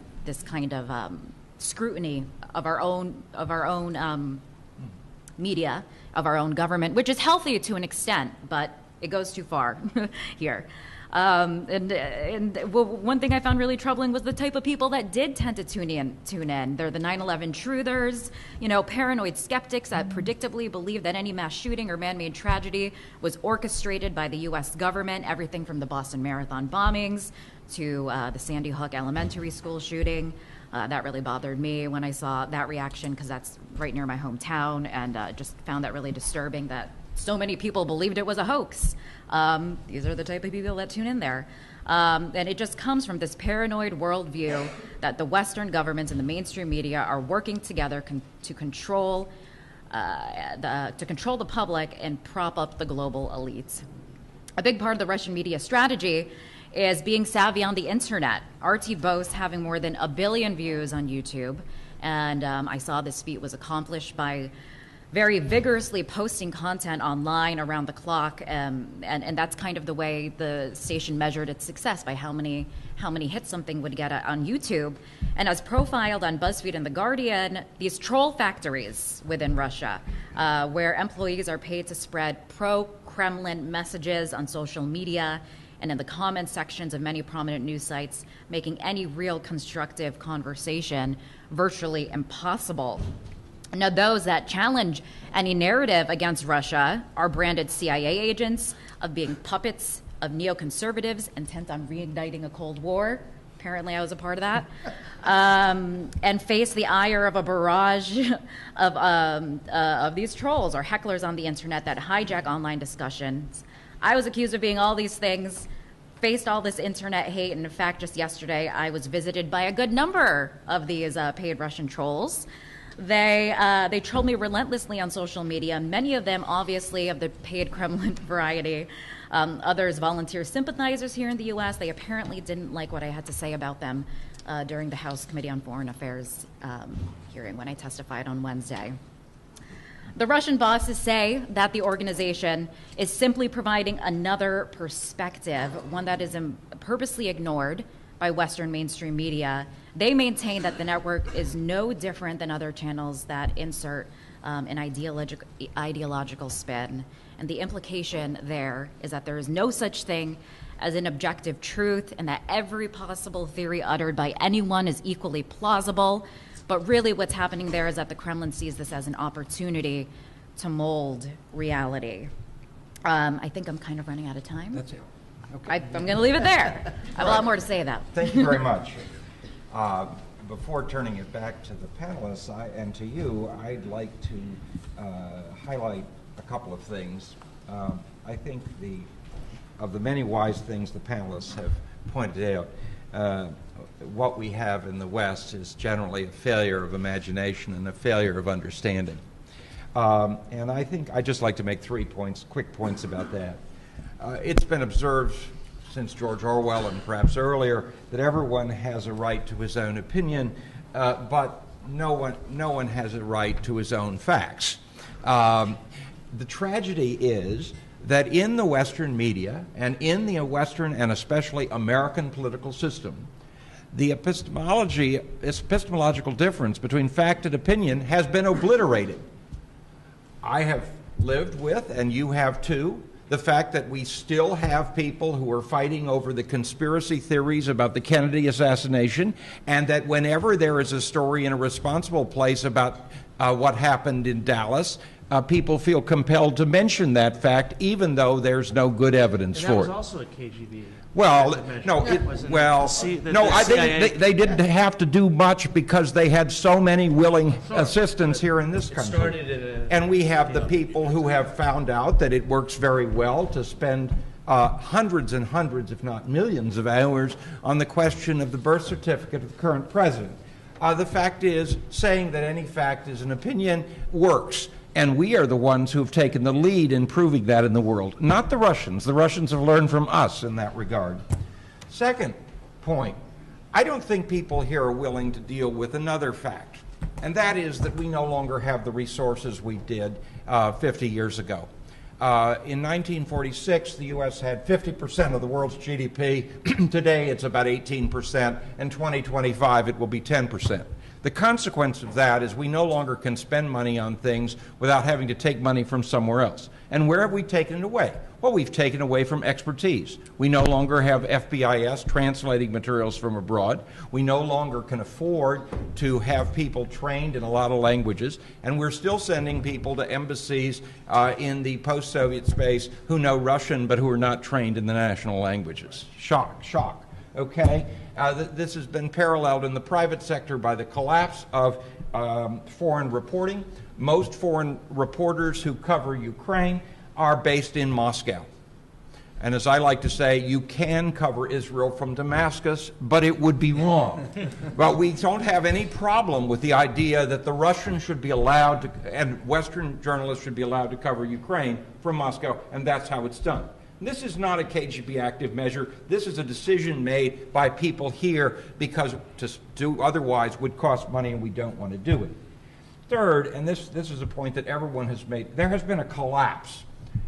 scrutiny of our own media, of our own government, which is healthy to an extent, but it goes too far here. One thing I found really troubling was the type of people that did tend to tune in. They're the 9/11 truthers, paranoid skeptics that predictably believe that any mass shooting or man-made tragedy was orchestrated by the U.S. government, everything from the Boston Marathon bombings to the Sandy Hook Elementary School shooting. That really bothered me when I saw that reaction, because that's right near my hometown, and just found that really disturbing that so many people believed it was a hoax. These are the type of people that tune in there. And it just comes from this paranoid worldview that the Western governments and the mainstream media are working together to control the public and prop up the global elites. A big part of the Russian media strategy is being savvy on the internet. RT boasts having more than 1 billion views on YouTube, and I saw this feat was accomplished by very vigorously posting content online around the clock, and that's kind of the way the station measured its success, by how many hits something would get on YouTube. And as profiled on BuzzFeed and The Guardian, these troll factories within Russia, where employees are paid to spread pro-Kremlin messages on social media and in the comment sections of many prominent news sites, making any real constructive conversation virtually impossible. Now, those that challenge any narrative against Russia are branded CIA agents, of being puppets of neoconservatives intent on reigniting a Cold War. Apparently, I was a part of that. And face the ire of a barrage of these trolls or hecklers on the internet that hijack online discussions. I was accused of being all these things, faced all this internet hate, and in fact, just yesterday, I was visited by a good number of these paid Russian trolls. They troll me relentlessly on social media, many of them obviously of the paid Kremlin variety. Others volunteer sympathizers here in the U.S. They apparently didn't like what I had to say about them during the House Committee on Foreign Affairs hearing when I testified on Wednesday. The Russian bosses say that the organization is simply providing another perspective, one that is purposely ignored by Western mainstream media. They maintain that the network is no different than other channels that insert an ideological spin. And the implication there is that there is no such thing as an objective truth, and that every possible theory uttered by anyone is equally plausible. But really what's happening there is that the Kremlin sees this as an opportunity to mold reality. I think I'm kind of running out of time. That's it. Okay. I'm going to leave it there. I have a lot more to say, though. Thank you very much. Before turning it back to the panelists and to you, I'd like to highlight a couple of things. I think of the many wise things the panelists have pointed out, what we have in the West is generally a failure of imagination and a failure of understanding. And I think I'd just like to make 3 quick points about that. It's been observed since George Orwell and perhaps earlier that everyone has a right to his own opinion, but no one has a right to his own facts. The tragedy is that in the Western media and in the Western and especially American political system, the epistemological difference between fact and opinion has been obliterated. I have lived with, and you have too, the fact that we still have people who are fighting over the conspiracy theories about the Kennedy assassination, and that whenever there is a story in a responsible place about what happened in Dallas, people feel compelled to mention that fact, even though there's no good evidence And for that was it. also a KGB. Well, no, I they didn't have to do much because they had so many willing assistants here in this country. And we have the people who have found out that it works very well to spend hundreds and hundreds, if not millions of hours on the question of the birth certificate of the current president. The fact is, saying that any fact is an opinion works. And we are the ones who have taken the lead in proving that in the world, not the Russians. The Russians have learned from us in that regard. Second point, I don't think people here are willing to deal with another fact, and that is that we no longer have the resources we did 50 years ago. In 1946, the U.S. had 50% of the world's GDP. Today, it's about 18%. In 2025, it will be 10%. The consequence of that is we no longer can spend money on things without having to take money from somewhere else. And where have we taken it away? Well, we've taken away from expertise. We no longer have FBIS translating materials from abroad. We no longer can afford to have people trained in a lot of languages. And we're still sending people to embassies in the post-Soviet space who know Russian but who are not trained in the national languages. Shock, shock. Okay? This has been paralleled in the private sector by the collapse of foreign reporting. Most foreign reporters who cover Ukraine are based in Moscow. And as I like to say, you can cover Israel from Damascus, but it would be wrong. But we don't have any problem with the idea that the Russians should be allowed to, and Western journalists should be allowed to cover Ukraine from Moscow, and that's how it's done. This is not a KGB active measure. This is a decision made by people here because to do otherwise would cost money and we don't want to do it. Third, and this is a point that everyone has made, there has been a collapse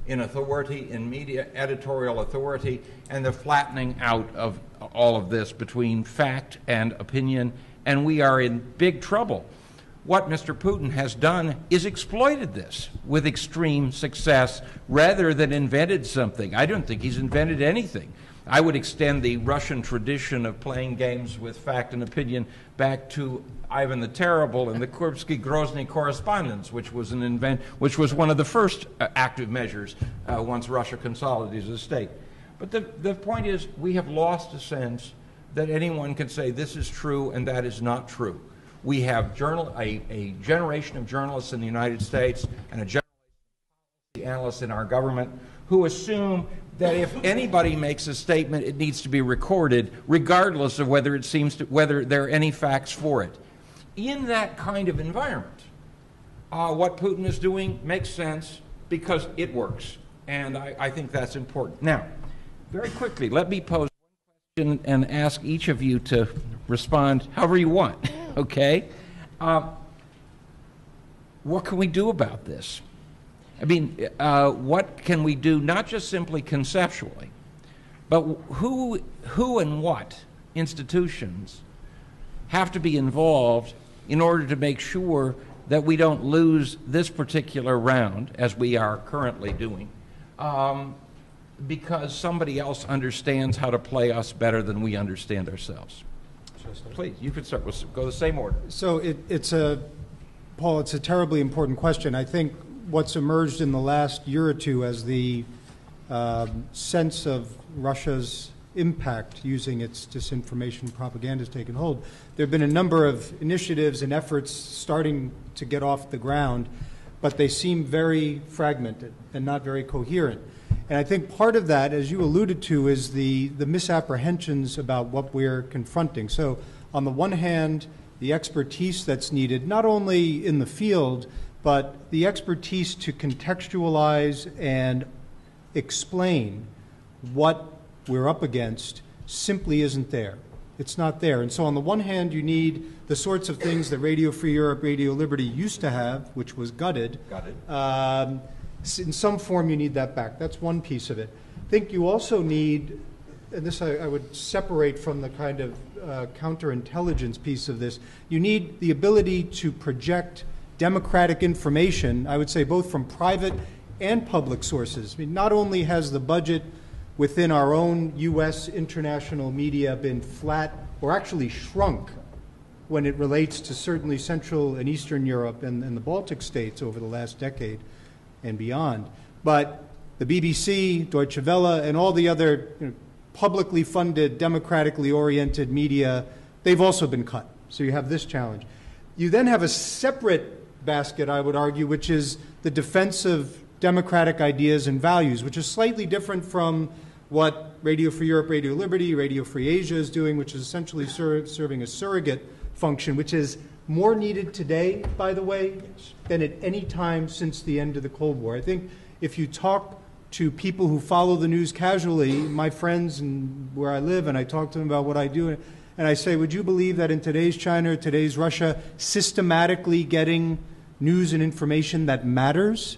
in authority, in media editorial authority, and the flattening out of all of this between fact and opinion, and we are in big trouble. What Mr. Putin has done is exploited this with extreme success rather than invented something. I don't think he's invented anything. I would extend the Russian tradition of playing games with fact and opinion back to Ivan the Terrible and the Kurbsky-Grozny correspondence, which was one of the first active measures once Russia consolidated as a state. But the point is, we have lost a sense that anyone can say this is true and that is not true. We have a generation of journalists in the United States and a generation of policy analysts in our government who assume that if anybody makes a statement, it needs to be recorded, regardless of whether there are any facts for it. In that kind of environment, what Putin is doing makes sense because it works, and I think that's important. Now, very quickly, let me pose one question and ask each of you to respond however you want. Okay? What can we do about this? I mean, what can we do, not just simply conceptually, but who and what institutions have to be involved in order to make sure that we don't lose this particular round, as we are currently doing, because somebody else understands how to play us better than we understand ourselves? Please, you could start. We'll go the same order. So Paul, it's a terribly important question. I think what's emerged in the last year or two as the sense of Russia's impact using its disinformation propaganda has taken hold, there have been a number of initiatives and efforts starting to get off the ground, but they seem very fragmented and not very coherent. And I think part of that, as you alluded to, is the misapprehensions about what we're confronting. So on the one hand, the expertise that's needed, not only in the field, but the expertise to contextualize and explain what we're up against simply isn't there. It's not there. And so on the one hand, you need the sorts of things that Radio Free Europe, Radio Liberty used to have, which was gutted. In some form, you need that back. That's one piece of it. I think you also need, and this I would separate from the kind of counterintelligence piece of this, you need the ability to project democratic information, I would say both from private and public sources. I mean, not only has the budget within our own U.S. international media been flat or actually shrunk when it relates to certainly Central and Eastern Europe and the Baltic states over the last decade and beyond. But the BBC, Deutsche Welle, and all the other publicly funded, democratically oriented media, they've also been cut. So you have this challenge. You then have a separate basket, I would argue, which is the defense of democratic ideas and values, which is slightly different from what Radio Free Europe, Radio Liberty, Radio Free Asia is doing, which is essentially serving a surrogate function, which is more needed today, by the way, than at any time since the end of the Cold War. I think if you talk to people who follow the news casually, my friends and where I live, and I talk to them about what I do, and I say, would you believe that in today's China, today's Russia, systematically getting news and information that matters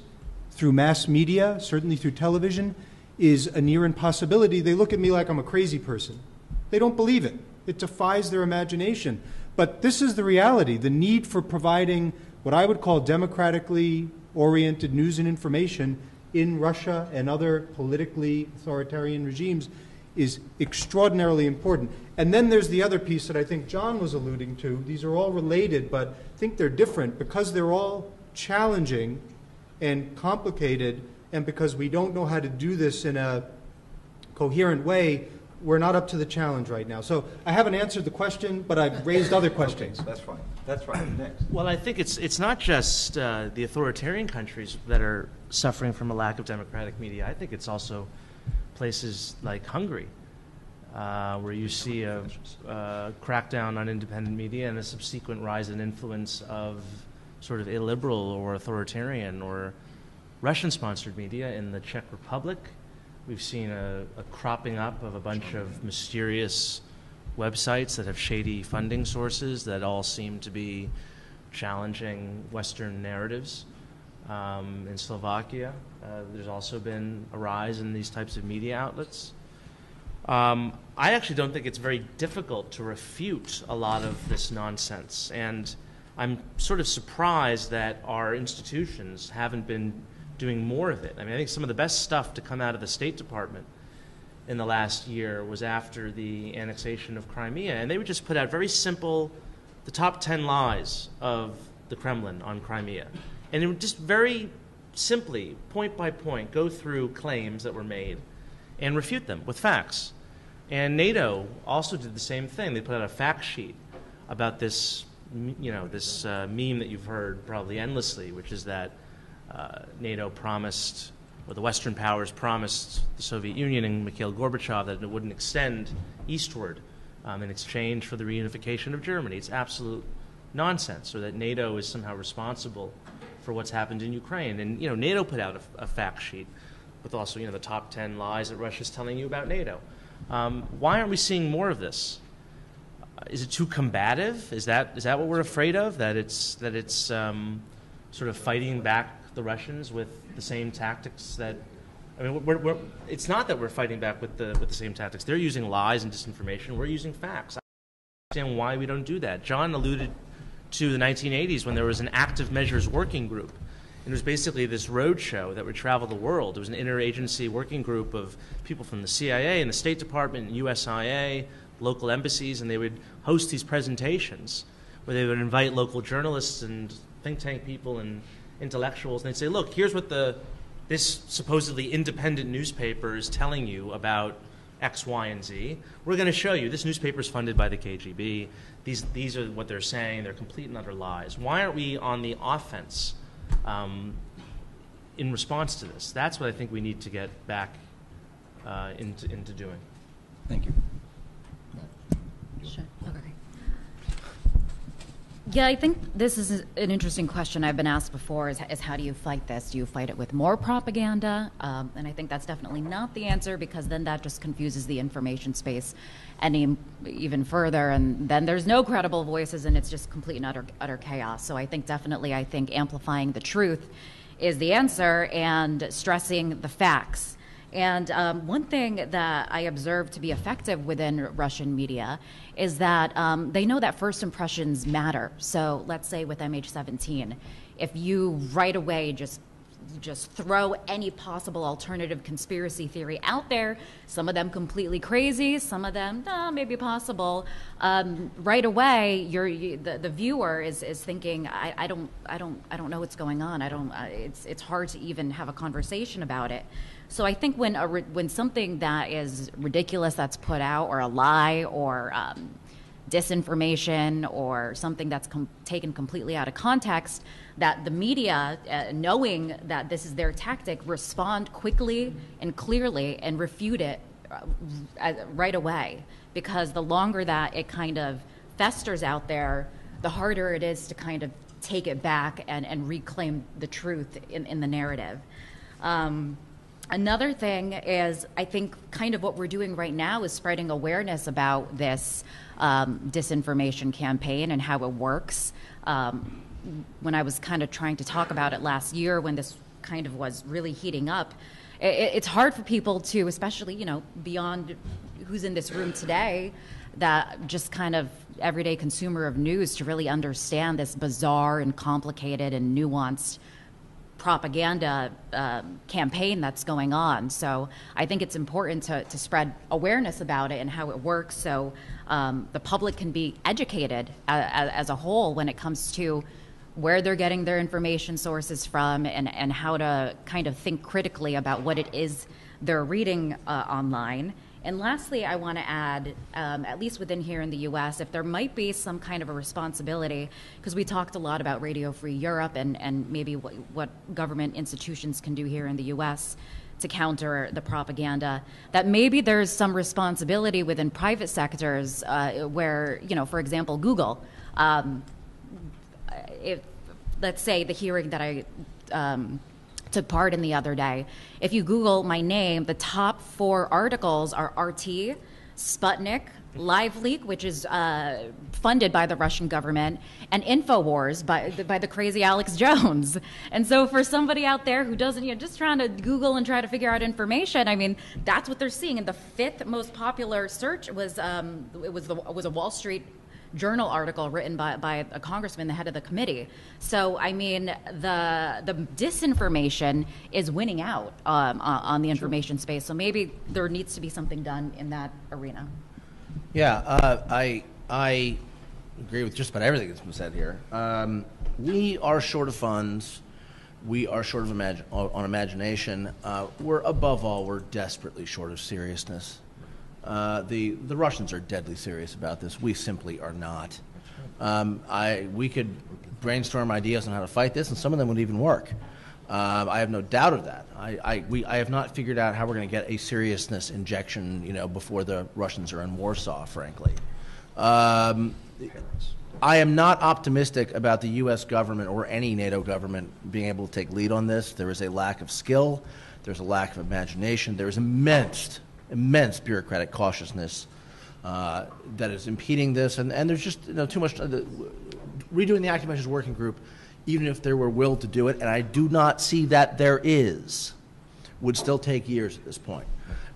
through mass media, certainly through television, is a near impossibility? They look at me like I'm a crazy person. They don't believe it. It defies their imagination. But this is the reality. The need for providing what I would call democratically oriented news and information in Russia and other politically authoritarian regimes is extraordinarily important. And then there's the other piece that I think John was alluding to. These are all related, but I think they're different because they're all challenging and complicated, and because we don't know how to do this in a coherent way, we're not up to the challenge right now. So I haven't answered the question, but I've raised other questions. Okay, that's fine. That's fine. Next. Well, I think it's not just the authoritarian countries that are suffering from a lack of democratic media. I think it's also places like Hungary, where you see a crackdown on independent media and a subsequent rise in influence of sort of illiberal or authoritarian or Russian-sponsored media. In the Czech Republic, we've seen a cropping up of a bunch of mysterious websites that have shady funding sources that all seem to be challenging Western narratives. In Slovakia, there's also been a rise in these types of media outlets. I actually don't think it's very difficult to refute a lot of this nonsense, and I'm sort of surprised that our institutions haven't been doing more of it. I mean, I think some of the best stuff to come out of the State Department in the last year was after the annexation of Crimea, and they would just put out very simple, the top 10 lies of the Kremlin on Crimea. And it would just very simply, point by point, go through claims that were made and refute them with facts. And NATO also did the same thing. They put out a fact sheet about this, this meme that you've heard probably endlessly, which is that NATO promised, or the Western powers promised the Soviet Union and Mikhail Gorbachev that it wouldn't extend eastward in exchange for the reunification of Germany. It's absolute nonsense, or that NATO is somehow responsible for what's happened in Ukraine. And NATO put out a fact sheet with also the top 10 lies that Russia's telling you about NATO. Why aren't we seeing more of this? Is it too combative? Is that what we're afraid of? That it's sort of fighting back the Russians with the same tactics that, I mean, it's not that we're fighting back with the same tactics. They're using lies and disinformation. We're using facts. I don't understand why we don't do that. John alluded to the 1980s when there was an active measures working group. And it was basically this roadshow that would travel the world. It was an interagency working group of people from the CIA and the State Department and USIA, local embassies, and they would host these presentations where they would invite local journalists and think tank people and intellectuals, and they'd say, look, here's what this supposedly independent newspaper is telling you about X, Y, and Z. We're going to show you. This newspaper is funded by the KGB. These are what they're saying. They're complete and utter lies. Why aren't we on the offense in response to this. That's what I think we need to get back into doing. Thank you. Sure. Okay. Yeah, I think this is an interesting question I've been asked before is how do you fight this? Do you fight it with more propaganda? And I think that's definitely not the answer, because then that just confuses the information space even further, and then there's no credible voices, and it's just complete and utter chaos. So I think amplifying the truth is the answer, and stressing the facts. And one thing that I observed to be effective within Russian media is that they know that first impressions matter. So let's say with MH17, if you right away just throw any possible alternative conspiracy theory out there, some of them completely crazy, some of them maybe possible, right away the viewer is thinking, I don't know what's going on. It's hard to even have a conversation about it. So I think when something that is ridiculous that's put out, or a lie, or disinformation, or something that's taken completely out of context, that the media, knowing that this is their tactic, respond quickly and clearly and refute it right away. Because the longer that it kind of festers out there, the harder it is to kind of take it back and reclaim the truth in the narrative. Another thing is, I think kind of what we're doing right now is spreading awareness about this disinformation campaign and how it works. When I was kind of trying to talk about it last year, when this kind of was really heating up, it's hard for people to, especially, beyond who's in this room today, that just kind of everyday consumer of news, to really understand this bizarre and complicated and nuanced propaganda campaign that's going on. So I think it's important to spread awareness about it and how it works, so the public can be educated as a whole when it comes to where they're getting their information sources from, and how to kind of think critically about what it is they're reading online. And lastly, I want to add, at least within here in the U.S., if there might be some kind of a responsibility, because we talked a lot about Radio Free Europe and maybe what government institutions can do here in the U.S. to counter the propaganda, that maybe there's some responsibility within private sectors where, for example, Google, if, let's say, the hearing that I took part in the other day, if you Google my name, the top 4 articles are RT, Sputnik, LiveLeak, which is funded by the Russian government, and InfoWars by the crazy Alex Jones. And so for somebody out there who doesn't, just trying to Google and try to figure out information, I mean, that's what they're seeing. And the 5th most popular search was a Wall Street Journal article written by a congressman, the head of the committee. So, I mean, the disinformation is winning out on the information space. So maybe there needs to be something done in that arena. Yeah, I agree with just about everything that's been said here. We are short of funds. We are short of imagination. Above all, we're desperately short of seriousness. The Russians are deadly serious about this. We simply are not. We could brainstorm ideas on how to fight this, and some of them would even work. I have no doubt of that. I have not figured out how we're going to get a seriousness injection, before the Russians are in Warsaw, frankly. I am not optimistic about the U.S. government or any NATO government being able to take lead on this. There is a lack of skill. There's a lack of imagination. There is immense bureaucratic cautiousness that is impeding this, and there's just too much. Redoing the active measures working group, even if there were will to do it, and I do not see that there is, would still take years at this point.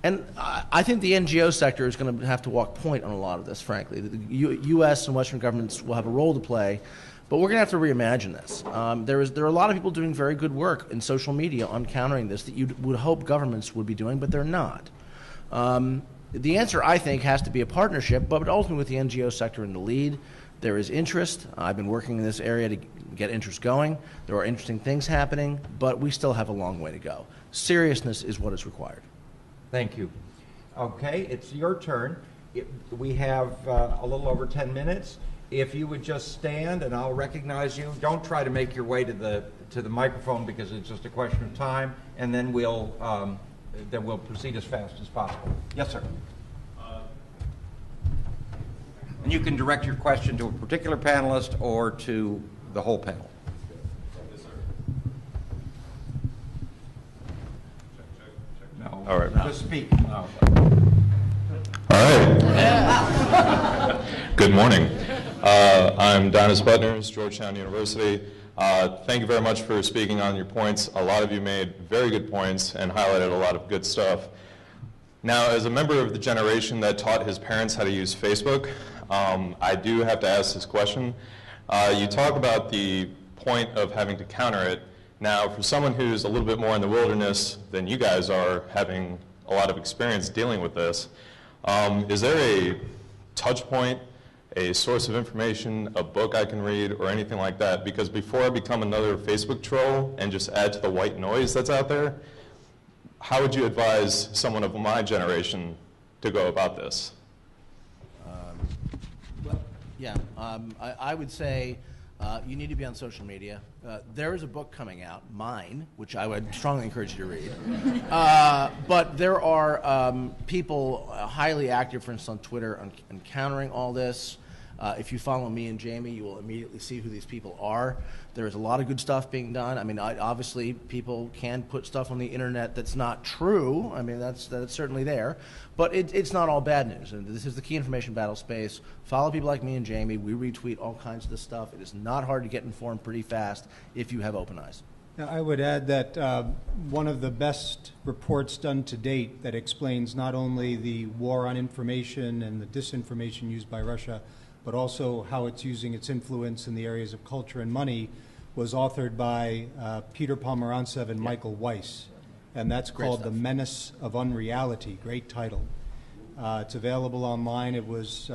And I think the NGO sector is going to have to walk point on a lot of this, frankly. The U.S. and Western governments will have a role to play, but we're going to have to reimagine this. There are a lot of people doing very good work in social media on countering this that you would hope governments would be doing, but they're not. The answer, I think, has to be a partnership, but ultimately with the NGO sector in the lead. There is interest. I've been working in this area to get interest going. There are interesting things happening, but we still have a long way to go. Seriousness is what is required. Thank you. Okay, it's your turn. We have a little over 10 minutes. if you would just stand and I'll recognize you. Don't try to make your way to the microphone because it's just a question of time, and then we'll proceed as fast as possible. Yes, sir. And you can direct your question to a particular panelist or to the whole panel. Yes, sir. No. All right. Just speak. No. All right. Good morning. I'm Dennis Butners, Georgetown University. Thank you very much for speaking on your points. A lot of you made very good points and highlighted a lot of good stuff. Now, as a member of the generation that taught his parents how to use Facebook, I do have to ask this question. You talk about the point of having to counter it. Now, for someone who's a little bit more in the wilderness than you guys are, having a lot of experience dealing with this, is there a touch point, a source of information, a book I can read, or anything like that? Because before I become another Facebook troll and just add to the white noise that's out there, how would you advise someone of my generation to go about this? I would say you need to be on social media. There is a book coming out, mine, which I would strongly encourage you to read. But there are people highly active, for instance, on Twitter, on countering all this. If you follow me and Jamie, you will immediately see who these people are. There is a lot of good stuff being done. I mean, obviously, people can put stuff on the internet that's not true. I mean, that's certainly there. But it's not all bad news. And this is the key information battle space. Follow people like me and Jamie. We retweet all kinds of this stuff. It is not hard to get informed pretty fast if you have open eyes. Now, I would add that one of the best reports done to date that explains not only the war on information and the disinformation used by Russia, but also how it's using its influence in the areas of culture and money, was authored by Peter Pomerantsev and Michael Weiss. And that's called The Menace of Unreality. Great title. It's available online. It was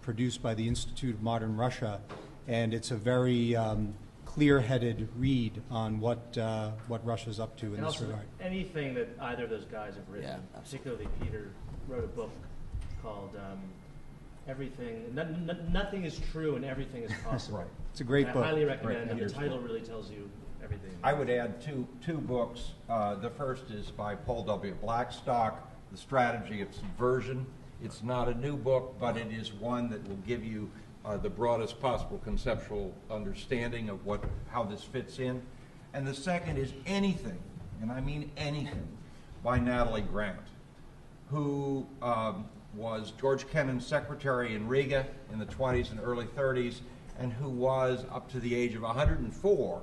produced by the Institute of Modern Russia. And it's a very clear-headed read on what Russia's up to in this regard. Anything that either of those guys have written, particularly Peter wrote a book called Everything, Nothing is True and Everything is Possible. Right. It's a great book. I highly recommend, and the title really tells you everything. I would add two books. The first is by Paul W. Blackstock, The Strategy of Subversion. It's not a new book, but it is one that will give you the broadest possible conceptual understanding of how this fits in. And the second is Anything, and I mean anything, by Natalie Grant, who was George Kennan's secretary in Riga in the 20s and early 30s, and who was, up to the age of 104,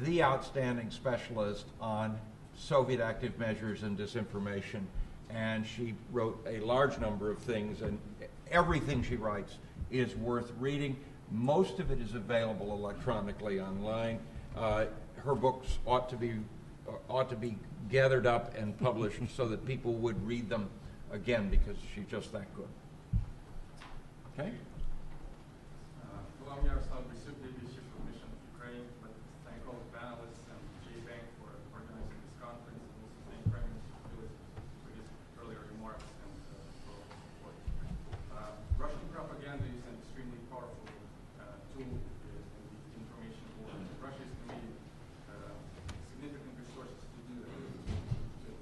the outstanding specialist on Soviet active measures and disinformation. And she wrote a large number of things, and everything she writes is worth reading. Most of it is available electronically online. Her books ought to be gathered up and published so that people would read them again, because she's just that good. Okay? Hello, I'm Yaroslav Brisupi, the Chief of Mission of Ukraine. But thank all the panelists and JBANC for organizing this conference, and also thank Kremlin for his earlier remarks and for all the support. Russian propaganda is an extremely powerful tool in the information war. Russia is committing significant resources to do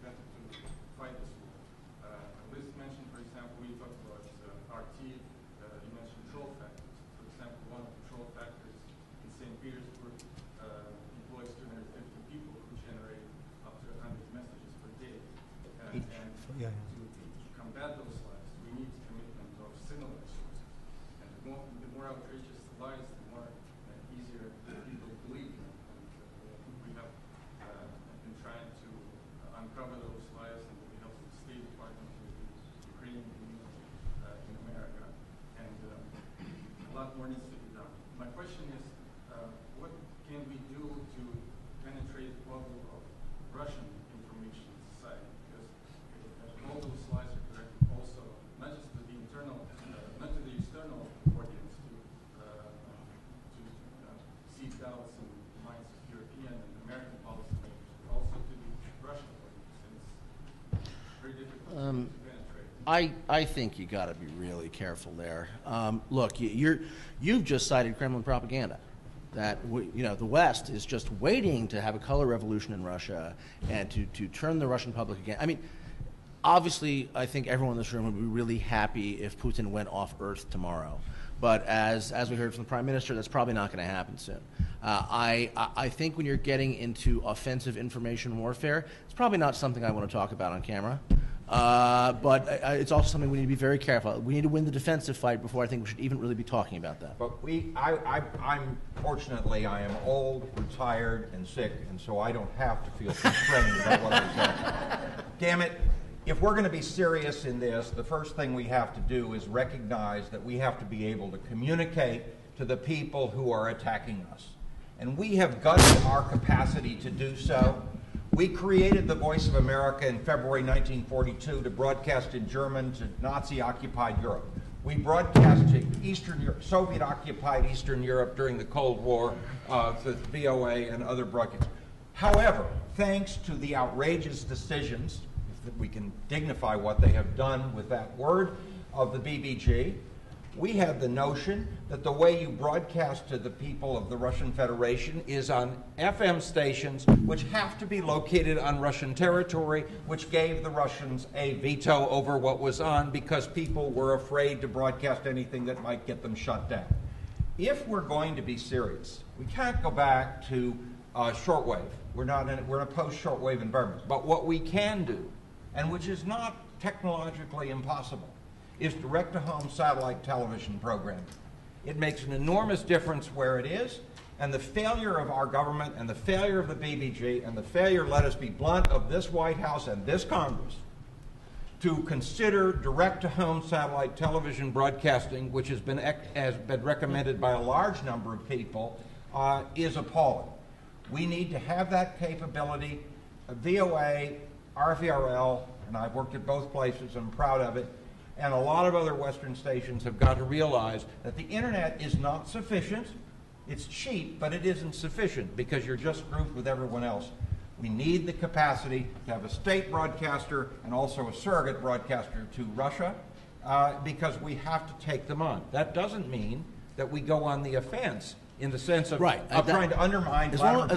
that, to fight this war. Liz mentioned, for example, we talked about RT, you mentioned troll factors. For example, one of the troll factors in St. Petersburg employs 250 people who generate up to 100 messages per day. And to combat those lies, we need commitment of similar sources. And the more outrageous the lies, the more easier people believe them. And we have been trying to uncover those lies, and with the help of the State Department, Ukrainian community in America, and a lot more needs to be done. My question is, what can we do to penetrate the bubble of Russian information society? Because all those slides are directed also not just to the internal, not to the external audience, to seed doubts in the minds of European and American policymakers, but also to the Russian audience. And it's very difficult to penetrate. I think you got to be really careful there. Look, you've just cited Kremlin propaganda. That the West is just waiting to have a color revolution in Russia and to turn the Russian public again. I mean, obviously, I think everyone in this room would be really happy if Putin went off Earth tomorrow. But as we heard from the Prime Minister, that's probably not going to happen soon. I think when you're getting into offensive information warfare, it's probably not something I want to talk about on camera. But it's also something we need to be very careful. We need to win the defensive fight before I think we should even really be talking about that. But fortunately, I am old, retired, and sick, and so I don't have to feel constrained about what I say. Damn it. If we're going to be serious in this, the first thing we have to do is recognize that we have to be able to communicate to the people who are attacking us. And we have gutted our capacity to do so. We created the Voice of America in February 1942 to broadcast in German to Nazi-occupied Europe. We broadcast to Soviet-occupied Eastern Europe during the Cold War with VOA and other broadcasts. However, thanks to the outrageous decisions, if we can dignify what they have done with that word, of the BBG, we had the notion that the way you broadcast to the people of the Russian Federation is on FM stations which have to be located on Russian territory, which gave the Russians a veto over what was on because people were afraid to broadcast anything that might get them shut down. If we're going to be serious, we can't go back to shortwave. We're in a post-shortwave environment. But what we can do, and which is not technologically impossible, is direct-to-home satellite television programming. It makes an enormous difference where it is, and the failure of our government and the failure of the BBG and the failure, let us be blunt, of this White House and this Congress to consider direct-to-home satellite television broadcasting, which has been recommended by a large number of people, is appalling. We need to have that capability. VOA, RVRL, and I've worked at both places, I'm proud of it, and a lot of other Western stations have got to realize that the internet is not sufficient. It's cheap, but it isn't sufficient because you're just grouped with everyone else. We need the capacity to have a state broadcaster and also a surrogate broadcaster to Russia because we have to take them on. That doesn't mean that we go on the offense in the sense of, trying to undermine Vladimir Putin.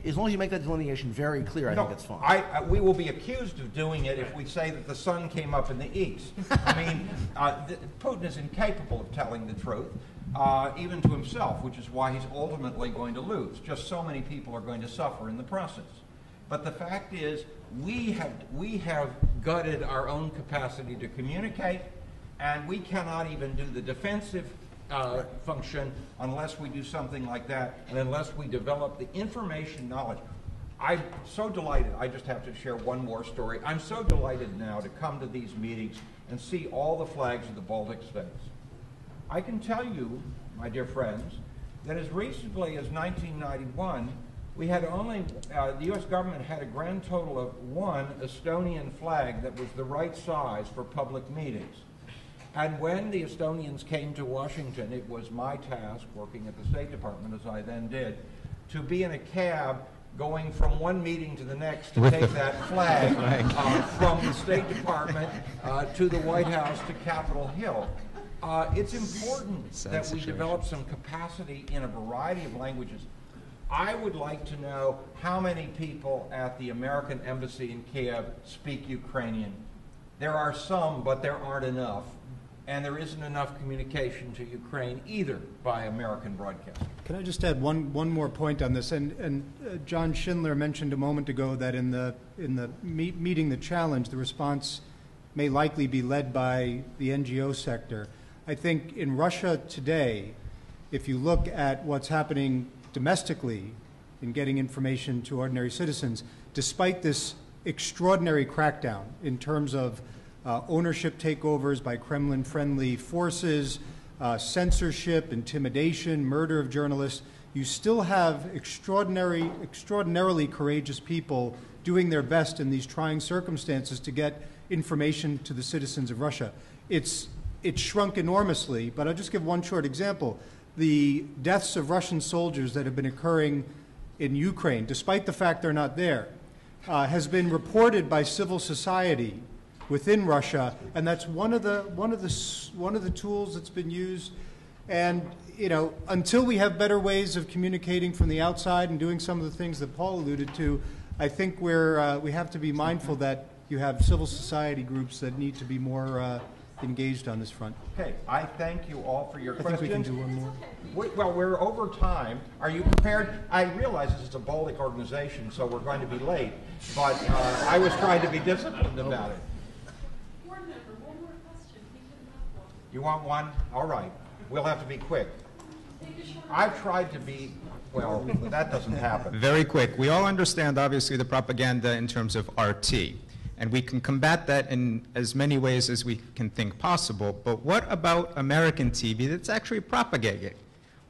As long as you make that delineation very clear, I think that's fine. We will be accused of doing it if we say that the sun came up in the east. I mean, Putin is incapable of telling the truth, even to himself, which is why he's ultimately going to lose. Just so many people are going to suffer in the process. But the fact is, we have gutted our own capacity to communicate, and we cannot even do the defensive function unless we do something like that and unless we develop the information knowledge. I'm so delighted. I just have to share one more story. I'm so delighted now to come to these meetings and see all the flags of the Baltic states. I can tell you, my dear friends, that as recently as 1991, we had only, the U.S. government had a grand total of one Estonian flag that was the right size for public meetings. And when the Estonians came to Washington, it was my task, working at the State Department as I then did, to be in a cab going from one meeting to the next to take that flag from the State Department to the White House to Capitol Hill. It's important that we develop some capacity in a variety of languages. I would like to know how many people at the American Embassy in Kiev speak Ukrainian. There are some, but there aren't enough. And there isn't enough communication to Ukraine either by American broadcasting. Can I just add one more point on this? And John Schindler mentioned a moment ago that in the meeting the challenge, the response may likely be led by the NGO sector. I think in Russia today, if you look at what's happening domestically in getting information to ordinary citizens, despite this extraordinary crackdown in terms of ownership takeovers by Kremlin-friendly forces, censorship, intimidation, murder of journalists, you still have extraordinarily courageous people doing their best in these trying circumstances to get information to the citizens of Russia. It's shrunk enormously, but I'll just give one short example. The deaths of Russian soldiers that have been occurring in Ukraine, despite the fact they're not there, has been reported by civil society within Russia, and that's one of the tools that's been used. And until we have better ways of communicating from the outside and doing some of the things that Paul alluded to, I think we have to be mindful that you have civil society groups that need to be more engaged on this front. Okay, I thank you all for your questions. I think we can do one more. Well, we're over time. Are you prepared? I realize this is a Baltic organization, so we're going to be late, but I was trying to be disciplined about it. Board member, one more question. We can have one. You want one? All right. We'll have to be quick. I've tried to be, well, that doesn't happen. Very quick. We all understand, obviously, the propaganda in terms of RT. And we can combat that in as many ways as we can think possible. But what about American TV that's actually propagating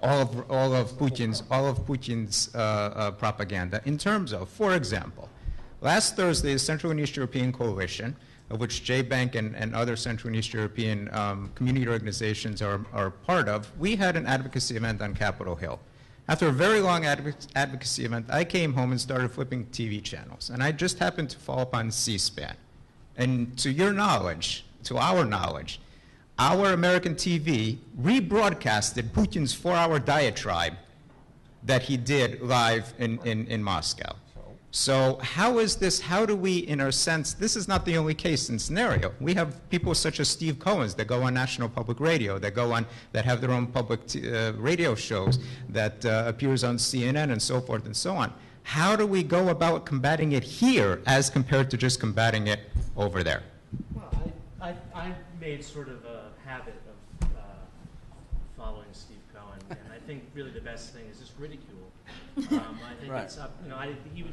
all of Putin's propaganda in terms of, for example, last Thursday, the Central and East European Coalition, of which JBANC and other Central and East European community organizations are part of, we had an advocacy event on Capitol Hill. After a very long advocacy event, I came home and started flipping TV channels. And I just happened to fall upon C-SPAN. And to your knowledge, to our knowledge, our American TV rebroadcasted Putin's 4-hour diatribe that he did live in Moscow. So how is this, how do we, in our sense, this is not the only case and scenario. We have people such as Steve Cohen's that go on National Public Radio, that go on, that have their own public radio shows, that appears on CNN and so forth and so on. How do we go about combating it here as compared to just combating it over there? Well, I've made sort of a habit of following Steve Cohen, and I think really the best thing is just ridicule. I think Right. it's up.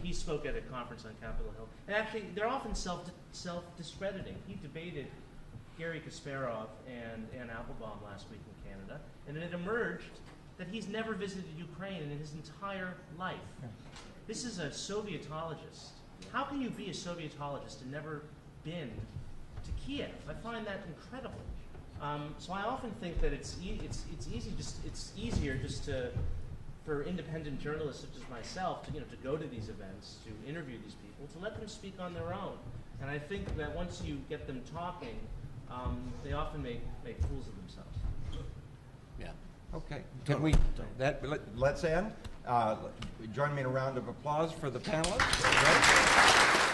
He spoke at a conference on Capitol Hill, and actually, they're often self-discrediting. He debated Gary Kasparov and Ann Applebaum last week in Canada, and it emerged that he's never visited Ukraine in his entire life. This is a Sovietologist. How can you be a Sovietologist and never been to Kiev? I find that incredible. So I often think that it's easier just for independent journalists such as myself to go to these events, to interview these people, to let them speak on their own. And I think that once you get them talking, they often make fools of themselves. Yeah. Okay. Can we, let's end. Join me in a round of applause for the panelists.